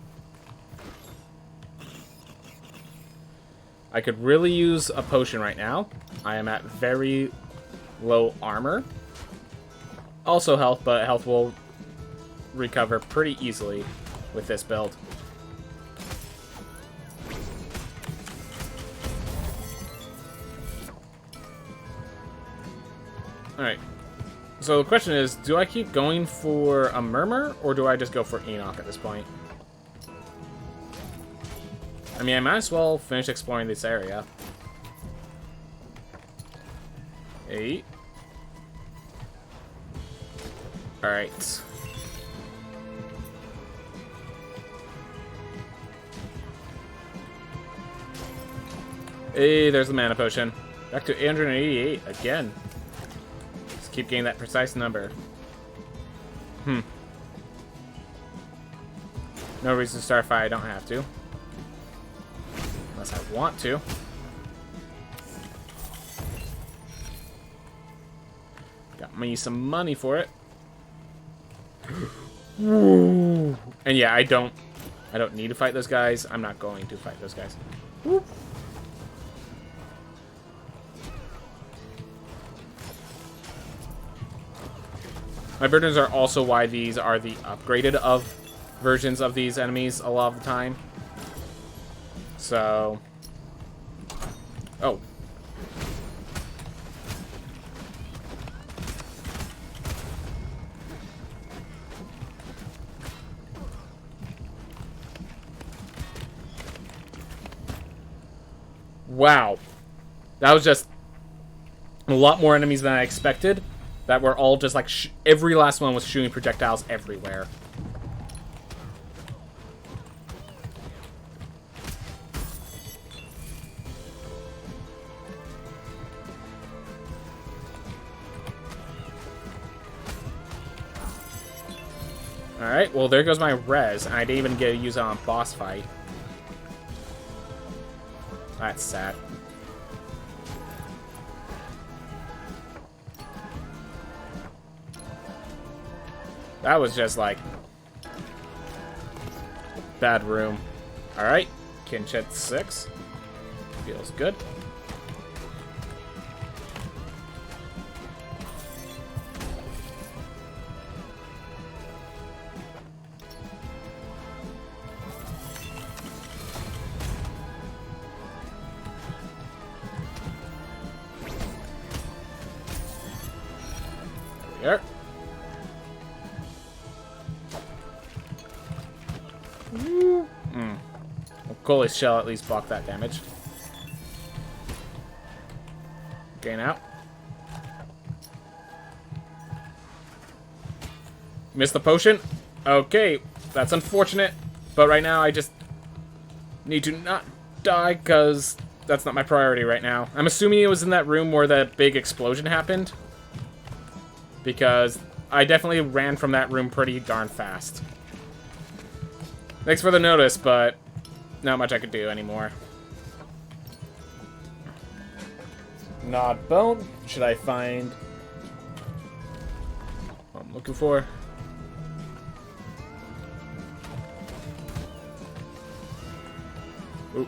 I could really use a potion right now. I am at very low armor. Also health, but health will recover pretty easily with this build. Alright. So the question is, do I keep going for a Murmur, or do I just go for Enoch at this point? I mean, I might as well finish exploring this area. 8. Alright. Hey, there's the mana potion. Back to 888 again. Just keep getting that precise number. No reason to start a fight, I don't have to. Unless I want to. Got me some money for it. And yeah, I don't need to fight those guys. I'm not going to fight those guys. Woo. My burners are also why these are the upgraded of versions of these enemies a lot of the time. So, oh. Wow. That was just a lot more enemies than I expected. That were all just like, every last one was shooting projectiles everywhere. Alright, well there goes my res, and I didn't even get to use it on boss fight. That's sad. That was just like bad room. Alright, Kinchet 6. Feels good. There. Cole's shell at least block that damage. Gain out. Missed the potion. Okay, that's unfortunate. But right now I just need to not die because that's not my priority right now. I'm assuming it was in that room where that big explosion happened. Because I definitely ran from that room pretty darn fast. Thanks for the notice, but not much I could do anymore. Nod bone. Should I find what I'm looking for? Ooh.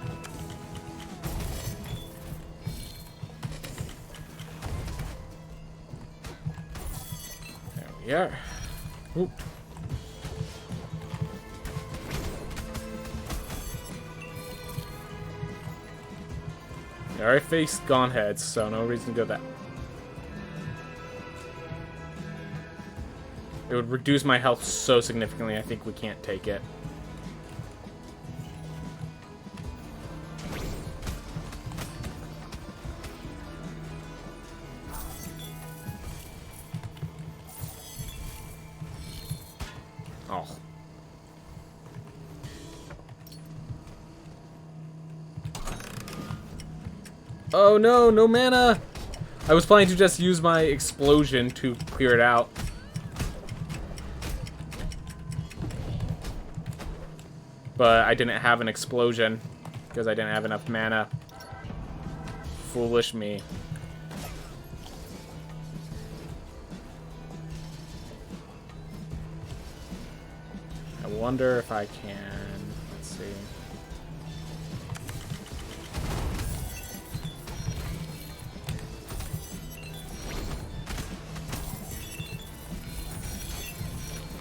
There we are. Ooh. I already faced Gaunt Heads, so no reason to go that. It would reduce my health so significantly, I think we can't take it. Oh. Oh no, no mana! I was planning to just use my explosion to clear it out. But I didn't have an explosion because I didn't have enough mana. Foolish me. I wonder if I can. Let's see.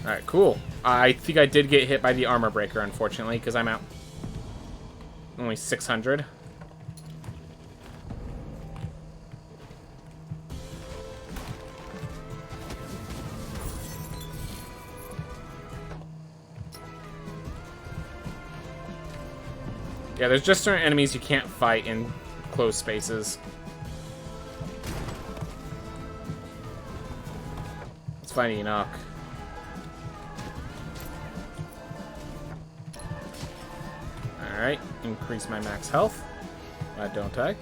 Alright, cool. I think I did get hit by the armor breaker, unfortunately, because I'm out. Only 600. Yeah, there's just certain enemies you can't fight in closed spaces. Let's find Enoch. Alright, increase my max health. Don't I?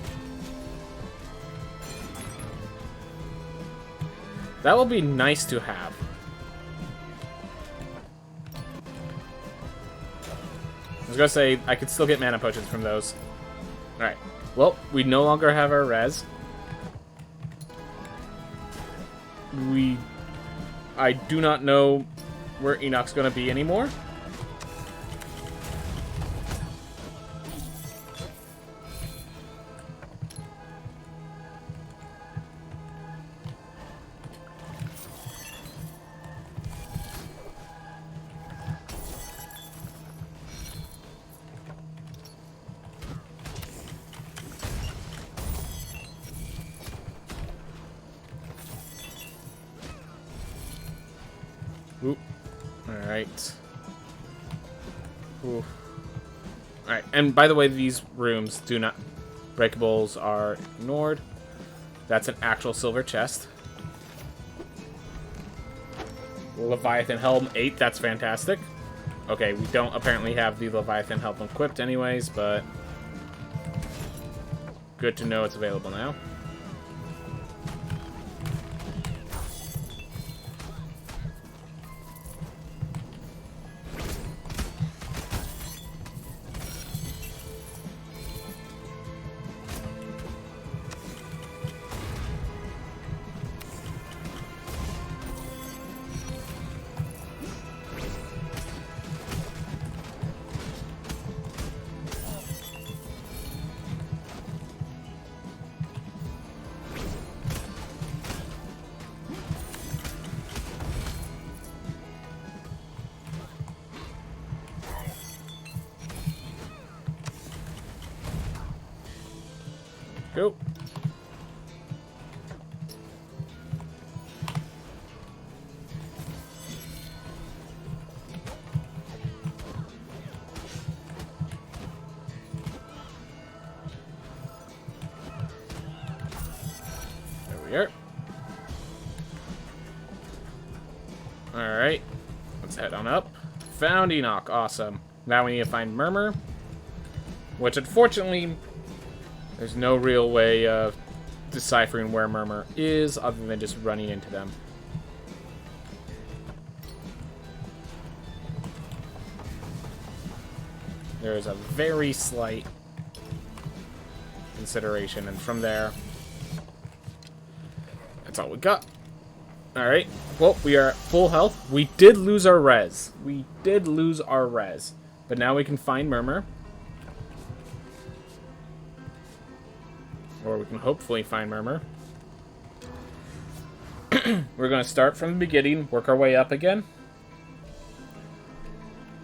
That will be nice to have. I was gonna say, I could still get mana potions from those. Alright. Well, we no longer have our res. I do not know where Enoch's gonna be anymore. Oop. Alright. Alright, and by the way, these rooms do not... Breakables are ignored. That's an actual silver chest. Leviathan Helm 8, that's fantastic. Okay, we don't apparently have the Leviathan Helm equipped anyways, but... Good to know it's available now. Go. There we are. Alright. Let's head on up. Found Enoch. Awesome. Now we need to find Murmur. Which, unfortunately... There's no real way of deciphering where Murmur is other than just running into them. There is a very slight consideration, and from there, that's all we got. Alright, well, we are at full health. We did lose our res. But now we can find Murmur. Or we can hopefully find Murmur. We're going to start from the beginning, work our way up again.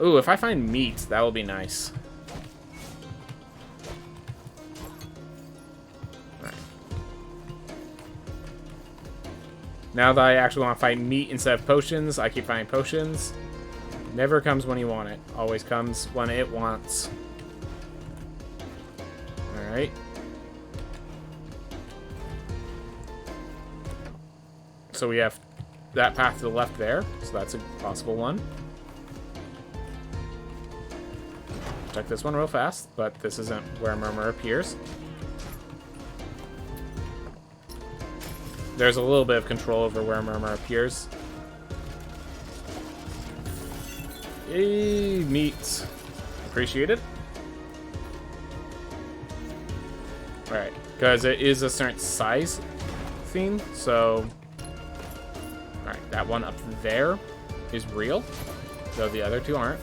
Ooh, if I find meat, that will be nice. Alright. Now that I actually want to find meat instead of potions, I keep finding potions. Never comes when you want it. Always comes when it wants. Alright. So we have that path to the left there, so that's a possible one. Check this one real fast, but this isn't where Murmur appears. There's a little bit of control over where Murmur appears. Yay, meat. Appreciated. Alright, because it is a certain size theme, so... Alright, that one up there is real, though the other two aren't.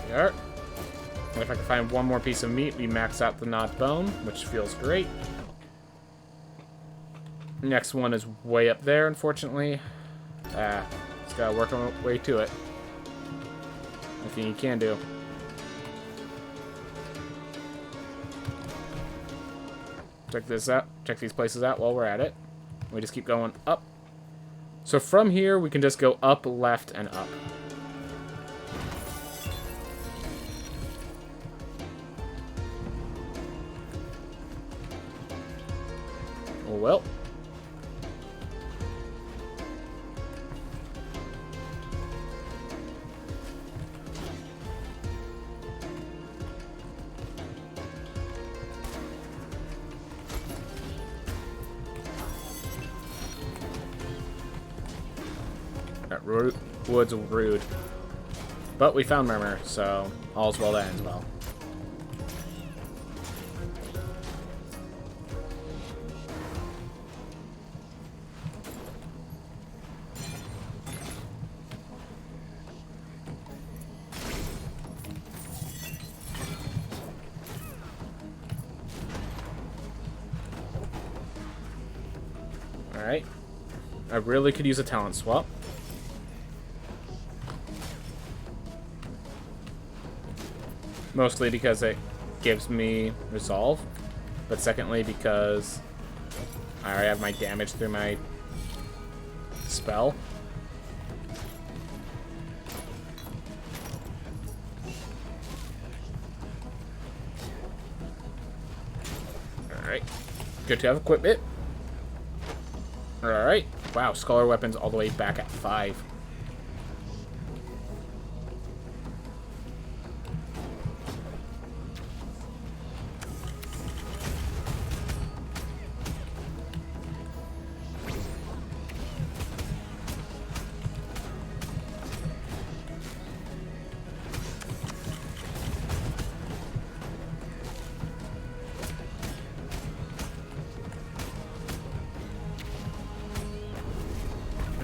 There we are. And if I can find one more piece of meat, we max out the gnawed bone, which feels great. Next one is way up there, unfortunately. Just gotta work our way to it. Nothing you can do. Check this out. Check these places out while we're at it. We just keep going up. So from here, we can just go up, left, and up. Well. That wood's rude. But we found Murmur, so all's well that ends well. Alright. I really could use a talent swap. Mostly because it gives me resolve, but secondly because I already have my damage through my spell. Alright. Good to have equipment. Alright. Wow, Scholar Weapons all the way back at 5.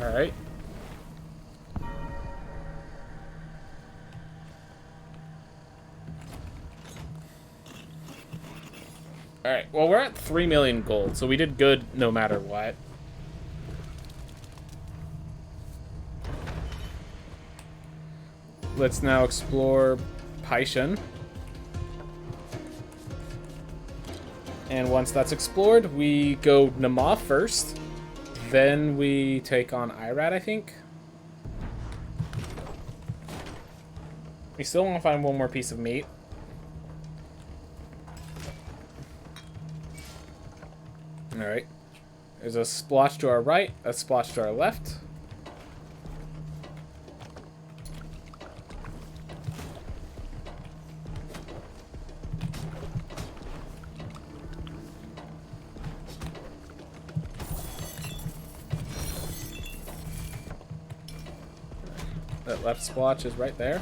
Alright. Alright, well, we're at 3 million gold, so we did good no matter what. Let's now explore Paishan. And once that's explored, we go Nama first. Then we take on Irad, I think. We still want to find one more piece of meat. Alright. There's a splotch to our right, a splotch to our left. That left splotch is right there.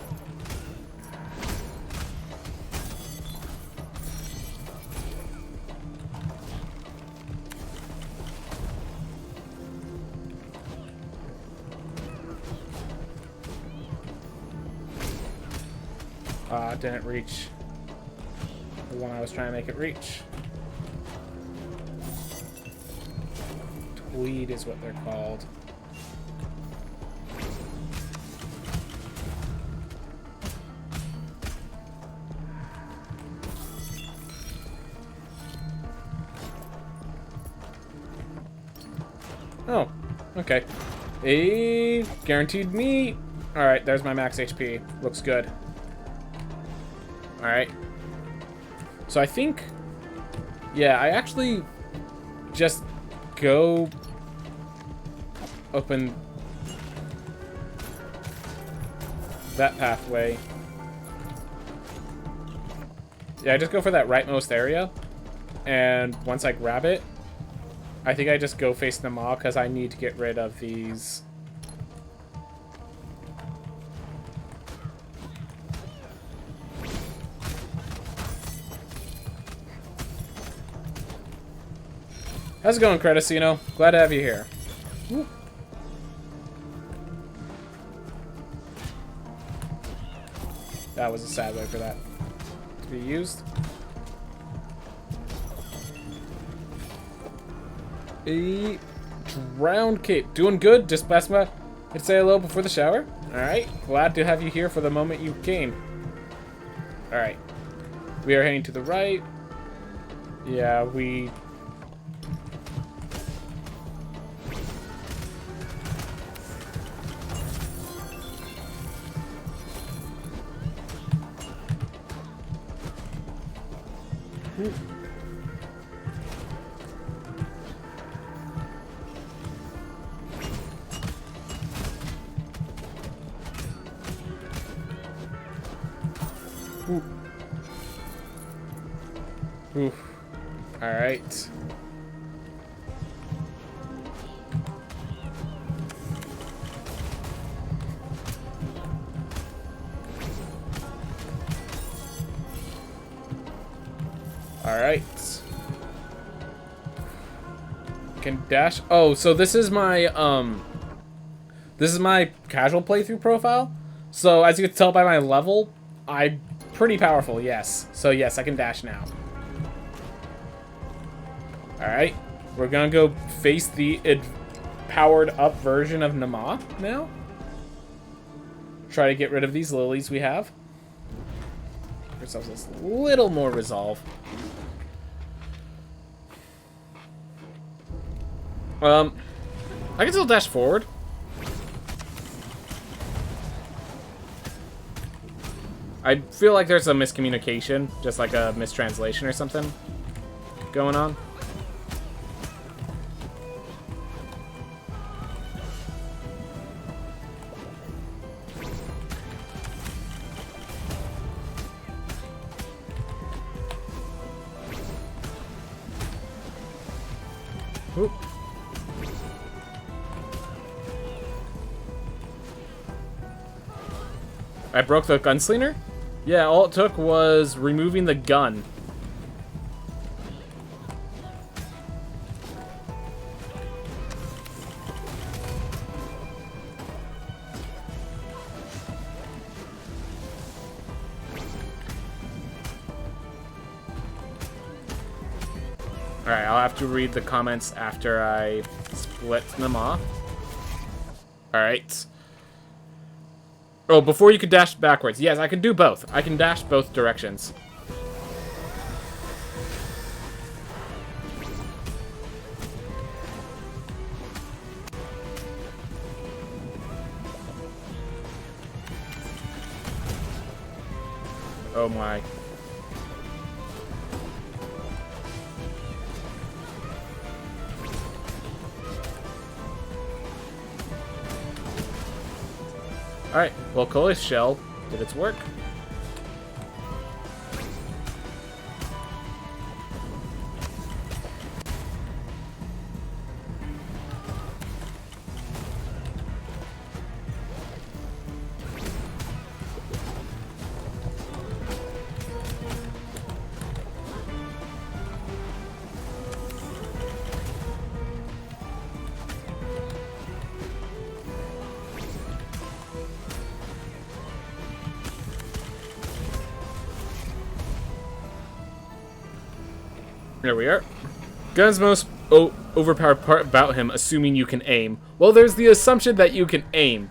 Didn't reach the one I was trying to make it reach. Tweed is what they're called. Oh, okay. A guaranteed meat. Alright, there's my max HP. Looks good. Alright. So I think... Yeah, I actually just go open that pathway. Yeah, I just go for that rightmost area. And once I grab it, I think I just go face them all because I need to get rid of these. How's it going, Credicino? Glad to have you here. Woo. That was a sad way for that to be used. A drowned cape. Doing good. Just passed by to say hello before the shower. Alright. Glad to have you here for the moment you came. Alright. We are heading to the right. Yeah, we... Ooh. Ooh. All right. Alright. Can dash. Oh, so this is my casual playthrough profile. So as you can tell by my level, I'm pretty powerful, yes. So yes, I can dash now. Alright. We're gonna go face the powered up version of Nama now. Try to get rid of these lilies we have. Give ourselves this little more resolve. I can still dash forward. I feel like there's a miscommunication, just like a mistranslation or something going on. Oop. I broke the Gunslinger? Yeah, all it took was removing the gun. Alright, I'll have to read the comments after I split them off. Alright. Oh, before you could dash backwards. Yes, I can do both. I can dash both directions. Oh my. Alright, well, Cole's shell did its work. There we are. Gun's most overpowered part about him, assuming you can aim. Well, there's the assumption that you can aim.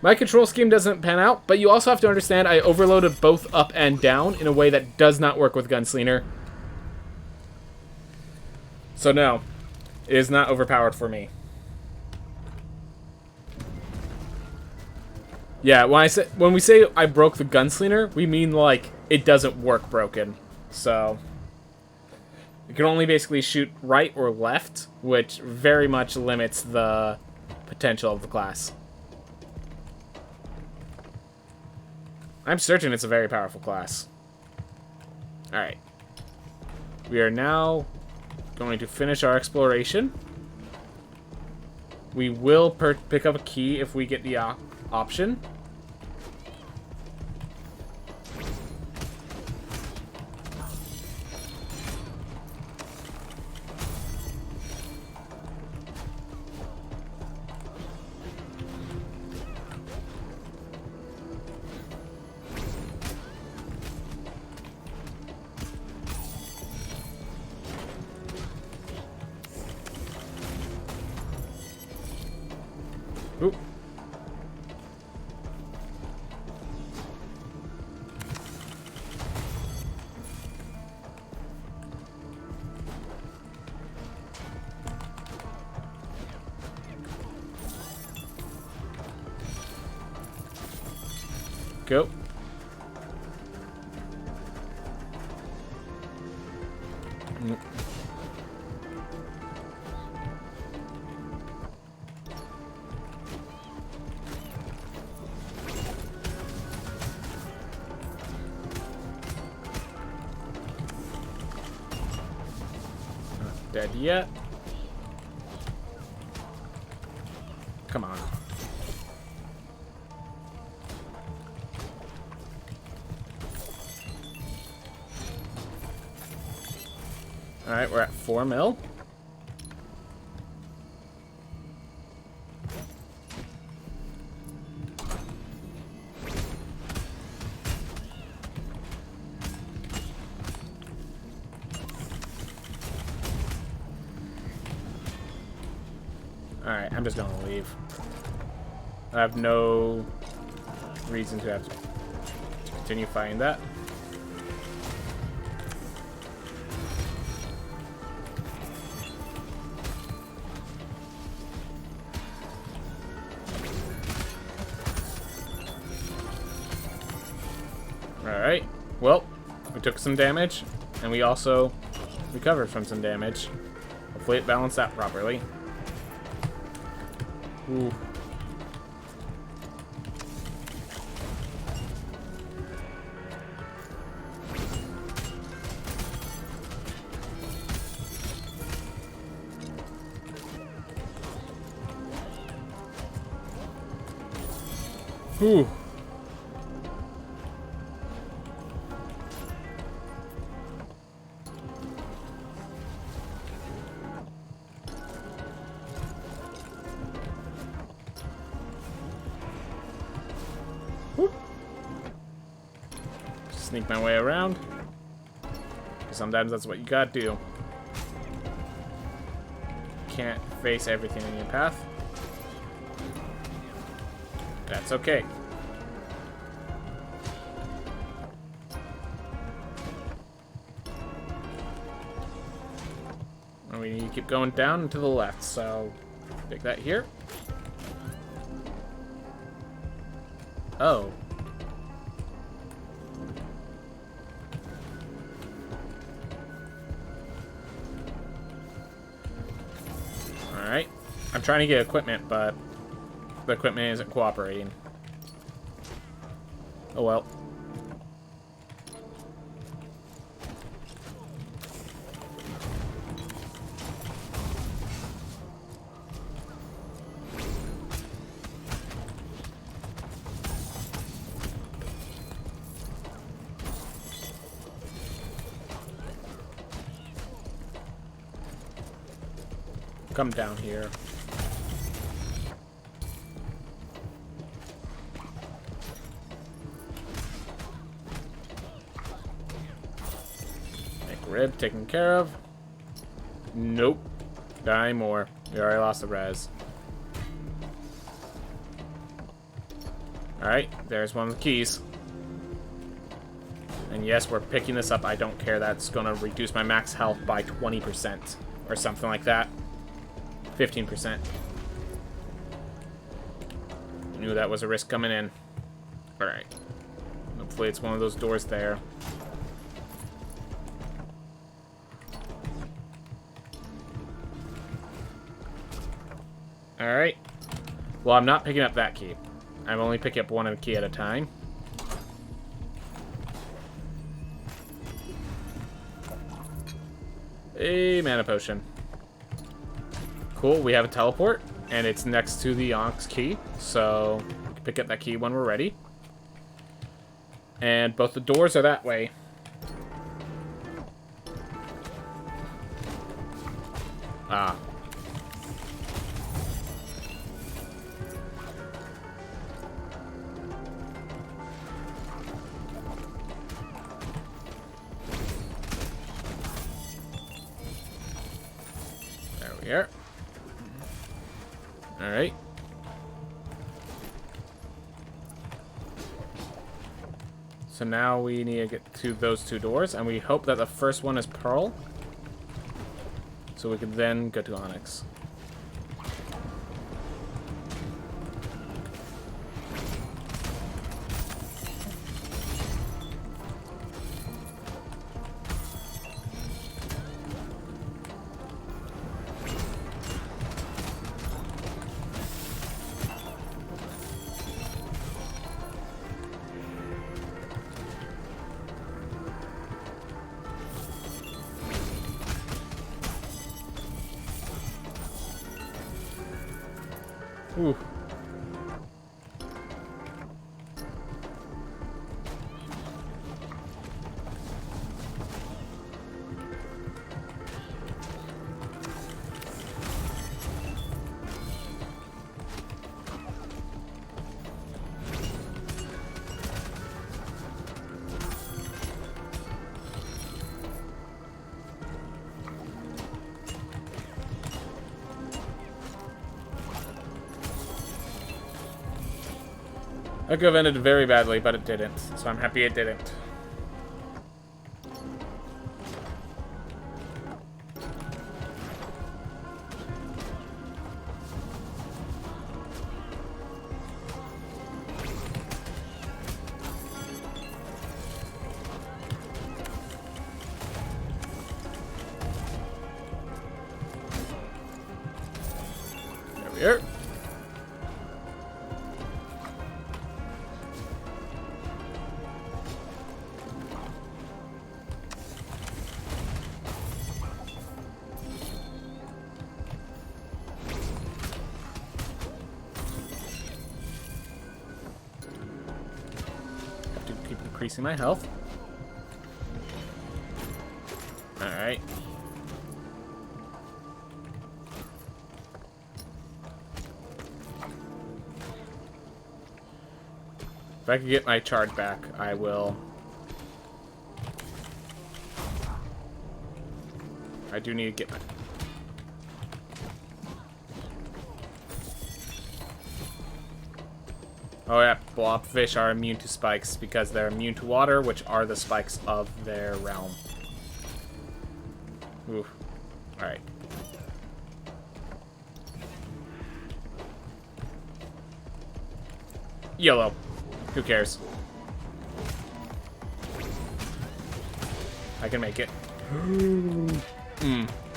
My control scheme doesn't pan out, but you also have to understand I overloaded both up and down in a way that does not work with Gunslinger. So no, it is not overpowered for me. Yeah, when we say I broke the Gunslinger, we mean like it doesn't work broken. So you can only basically shoot right or left, which very much limits the potential of the class. I'm certain it's a very powerful class. Alright. We are now going to finish our exploration. We will pick up a key if we get the option. Oop. Go. Mm. Not dead yet. Come on. Alright, we're at 4 mil. Alright, I'm just gonna leave. I have no reason to have to continue fighting that. Alright, well, we took some damage, and we also recovered from some damage. Hopefully it balanced that properly. Ooh. Whew. Sneak my way around. Because sometimes that's what you gotta do. Can't face everything in your path. That's okay. And we need to keep going down and to the left, so take that here. Oh. Alright. I'm trying to get equipment, but the equipment isn't cooperating. Oh well. Come down here. Rib taken care of. Nope. Die more. We already lost the res. Alright, there's one of the keys. And yes, we're picking this up. I don't care. That's going to reduce my max health by 20%. Or something like that. 15%. Knew that was a risk coming in. Alright. Hopefully it's one of those doors there. Alright. Well, I'm not picking up that key. I'm only picking up one key at a time. A mana potion. Cool, we have a teleport, and it's next to the Onyx key, so we can pick up that key when we're ready. And both the doors are that way. Ah. There we are. Alright. So now we need to get to those two doors, and we hope that the first one is Pearl. So we can then go to Onyx. Ooh. That could have ended very badly, but it didn't. So I'm happy it didn't. There we are. Increasing my health. Alright. If I can get my charge back, I will. I do need to get my... Oh yeah, blobfish are immune to spikes because they're immune to water, which are the spikes of their realm. Ooh. Alright. YOLO. Who cares? I can make it.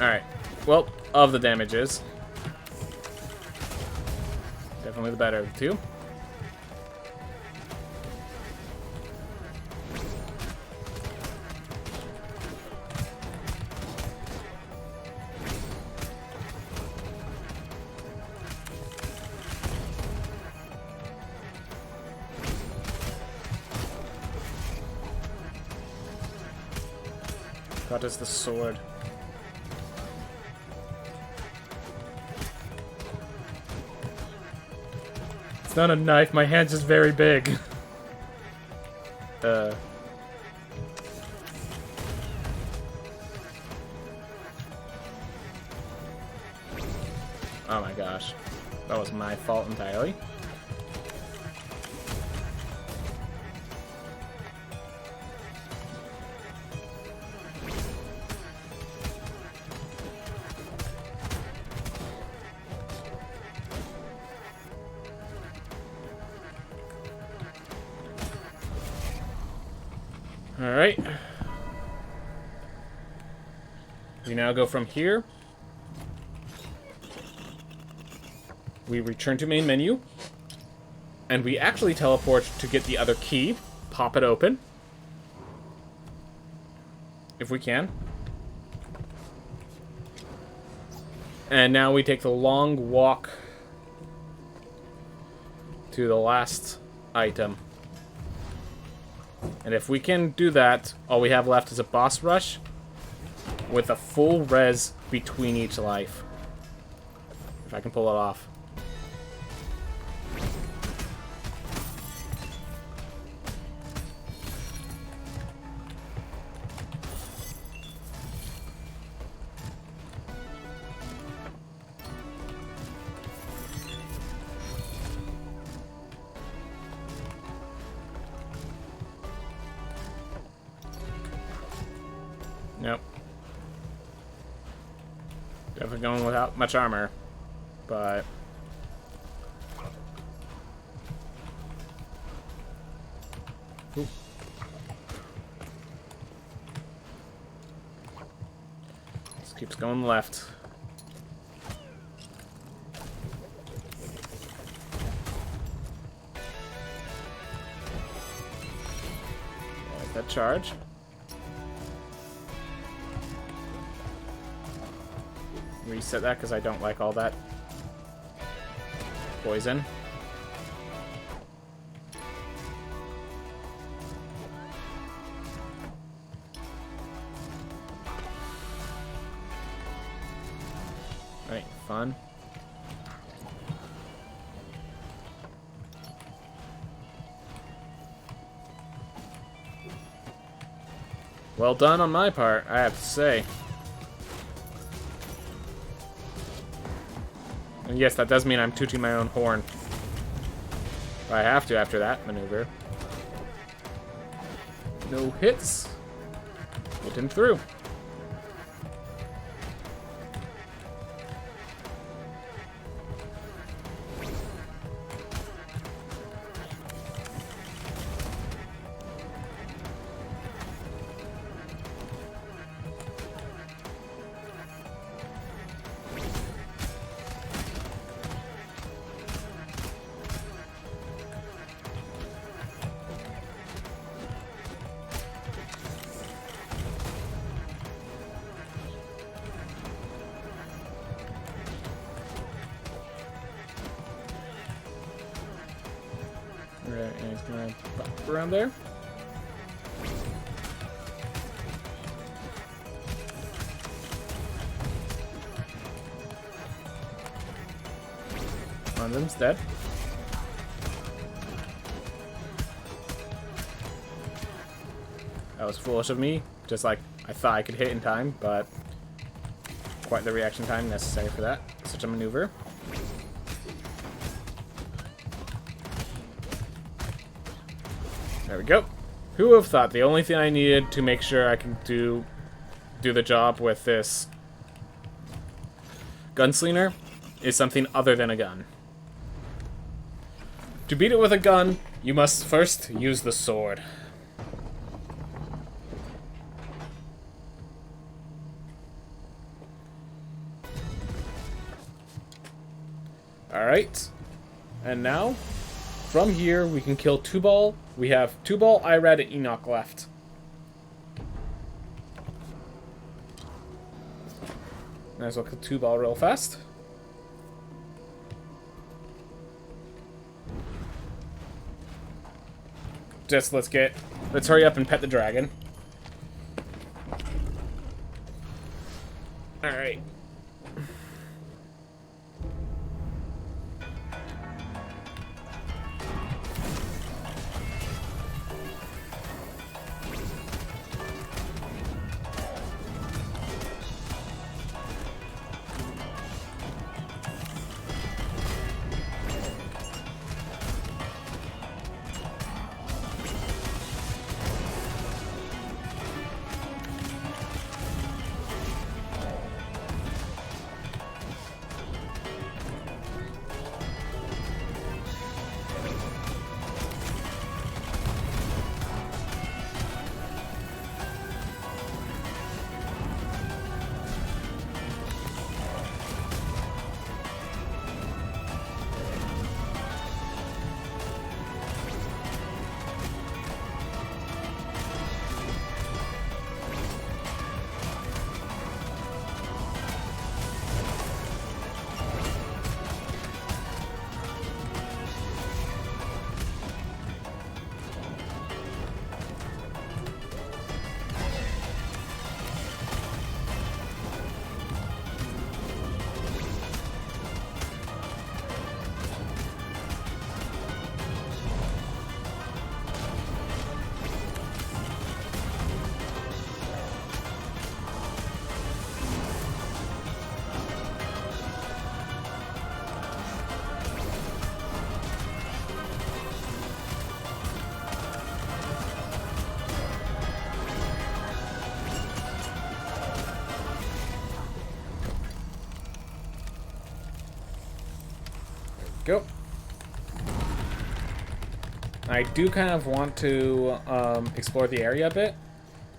Alright. Well, of the damages. Definitely the better of the two. What is the sword? It's not a knife, my hand's just very big. Oh my gosh. That was my fault entirely. Alright. We now go from here. We return to main menu. And we actually teleport to get the other key. Pop it open. If we can. And now we take the long walk to the last item. And if we can do that, all we have left is a boss rush with a full res between each life. If I can pull it off. Nope. Definitely going without much armor, but... Ooh. This keeps going left. There's that charge. Reset that because I don't like all that. poison. Alright, fun. Well done on my part, I have to say. And yes, that does mean I'm tooting my own horn. But I have to after that maneuver. No hits. Get him through. Alright, and he's gonna pop around there. One of them's dead. That was foolish of me. Just like I thought I could hit in time, but quite the reaction time necessary for that. Such a maneuver. There we go. Who would have thought the only thing I needed to make sure I can do the job with this Gunslinger is something other than a gun. To beat it with a gun, you must first use the sword. Alright. And now, from here, we can kill 2-ball. We have 2-ball, Irad, and Enoch left. Might as well kill 2-ball real fast. Let's hurry up and pet the dragon. Alright. Go. I do kind of want to explore the area a bit,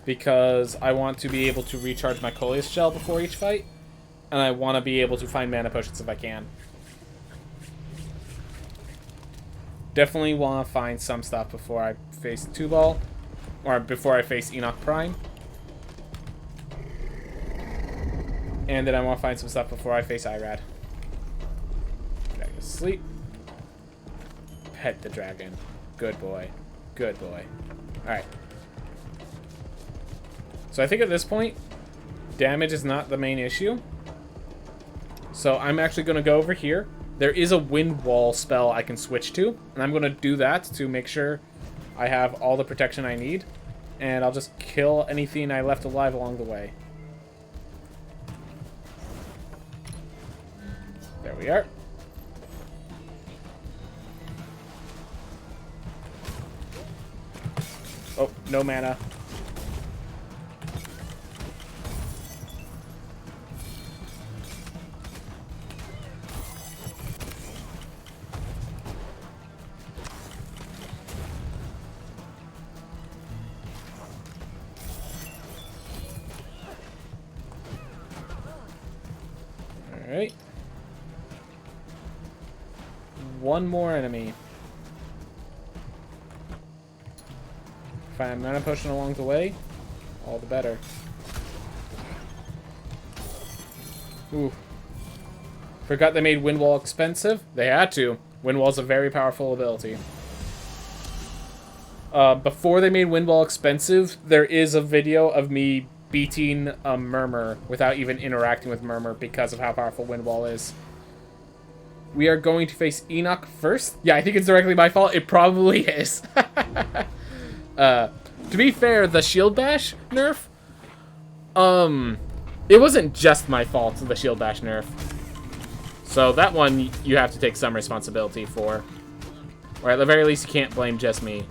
because I want to be able to recharge my Coleus shell before each fight, and I want to be able to find mana potions if I can. Definitely want to find some stuff before I face 2-ball, or before I face Enoch Prime. And then I want to find some stuff before I face Irad. Gotta go to sleep. pet the dragon. Good boy. Good boy. Alright. So I think at this point, damage is not the main issue. So I'm actually going to go over here. There is a wind wall spell I can switch to. And I'm going to do that to make sure I have all the protection I need. And I'll just kill anything I left alive along the way. There we are. Oh, no mana. Alright. One more enemy. Find a mana potion along the way, all the better. Ooh. Forgot they made Wind Wall expensive? They had to. Wind Wall's a very powerful ability. Before they made Wind Wall expensive, there is a video of me beating a Murmur without even interacting with Murmur because of how powerful Wind Wall is. We are going to face Enoch first. Yeah, I think it's directly my fault. It probably is. To be fair, the Shield Bash nerf, it wasn't just my fault, the Shield Bash nerf. So that one you have to take some responsibility for. Or at the very least, you can't blame just me.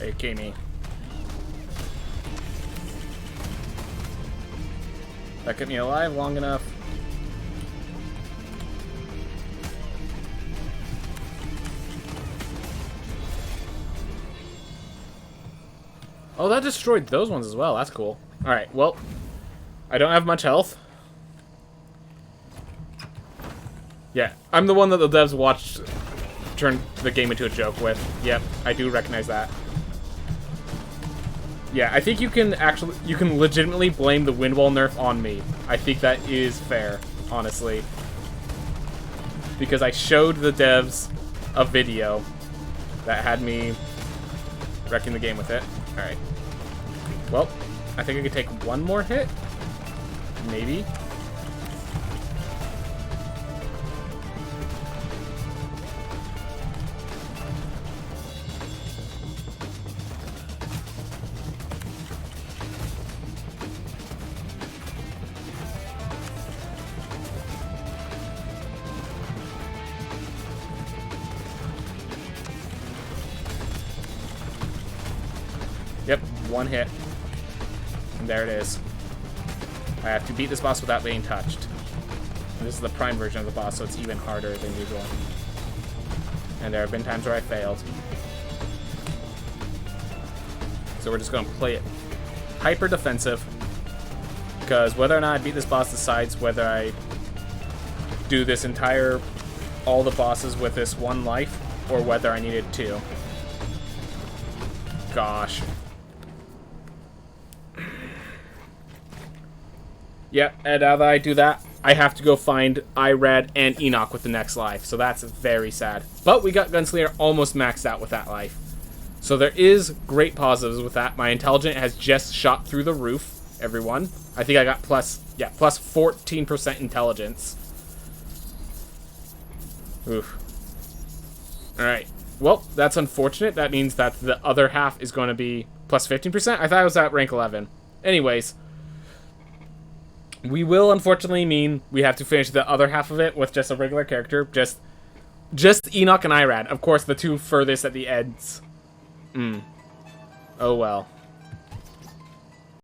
Okay, me. That kept me alive long enough. Oh, that destroyed those ones as well. That's cool. Alright, well, I don't have much health. Yeah, I'm the one that the devs watched turn the game into a joke with. Yep, I do recognize that. Yeah, I think you can legitimately blame the Wind Wall nerf on me. I think that is fair, honestly. Because I showed the devs a video that had me wrecking the game with it. Alright. Well, I think I could take one more hit. Maybe. Yep, one hit. And there it is. I have to beat this boss without being touched. And this is the prime version of the boss, so it's even harder than usual. And there have been times where I failed. So we're just going to play it hyper defensive. Because whether or not I beat this boss decides whether I do this entire, all the bosses with this one life, or whether I needed two. Gosh. Yep, and now that I do that, I have to go find Irad and Enoch with the next life, so that's very sad. But we got Gunslinger almost maxed out with that life. So there is great positives with that. My intelligence has just shot through the roof, everyone. I think I got plus 14% intelligence. Oof. Alright. Well, that's unfortunate. That means that the other half is going to be plus 15%. I thought I was at rank 11. Anyways, we will unfortunately mean we have to finish the other half of it with just a regular character. Just Enoch and Irad. Of course, the two furthest at the ends. Oh well.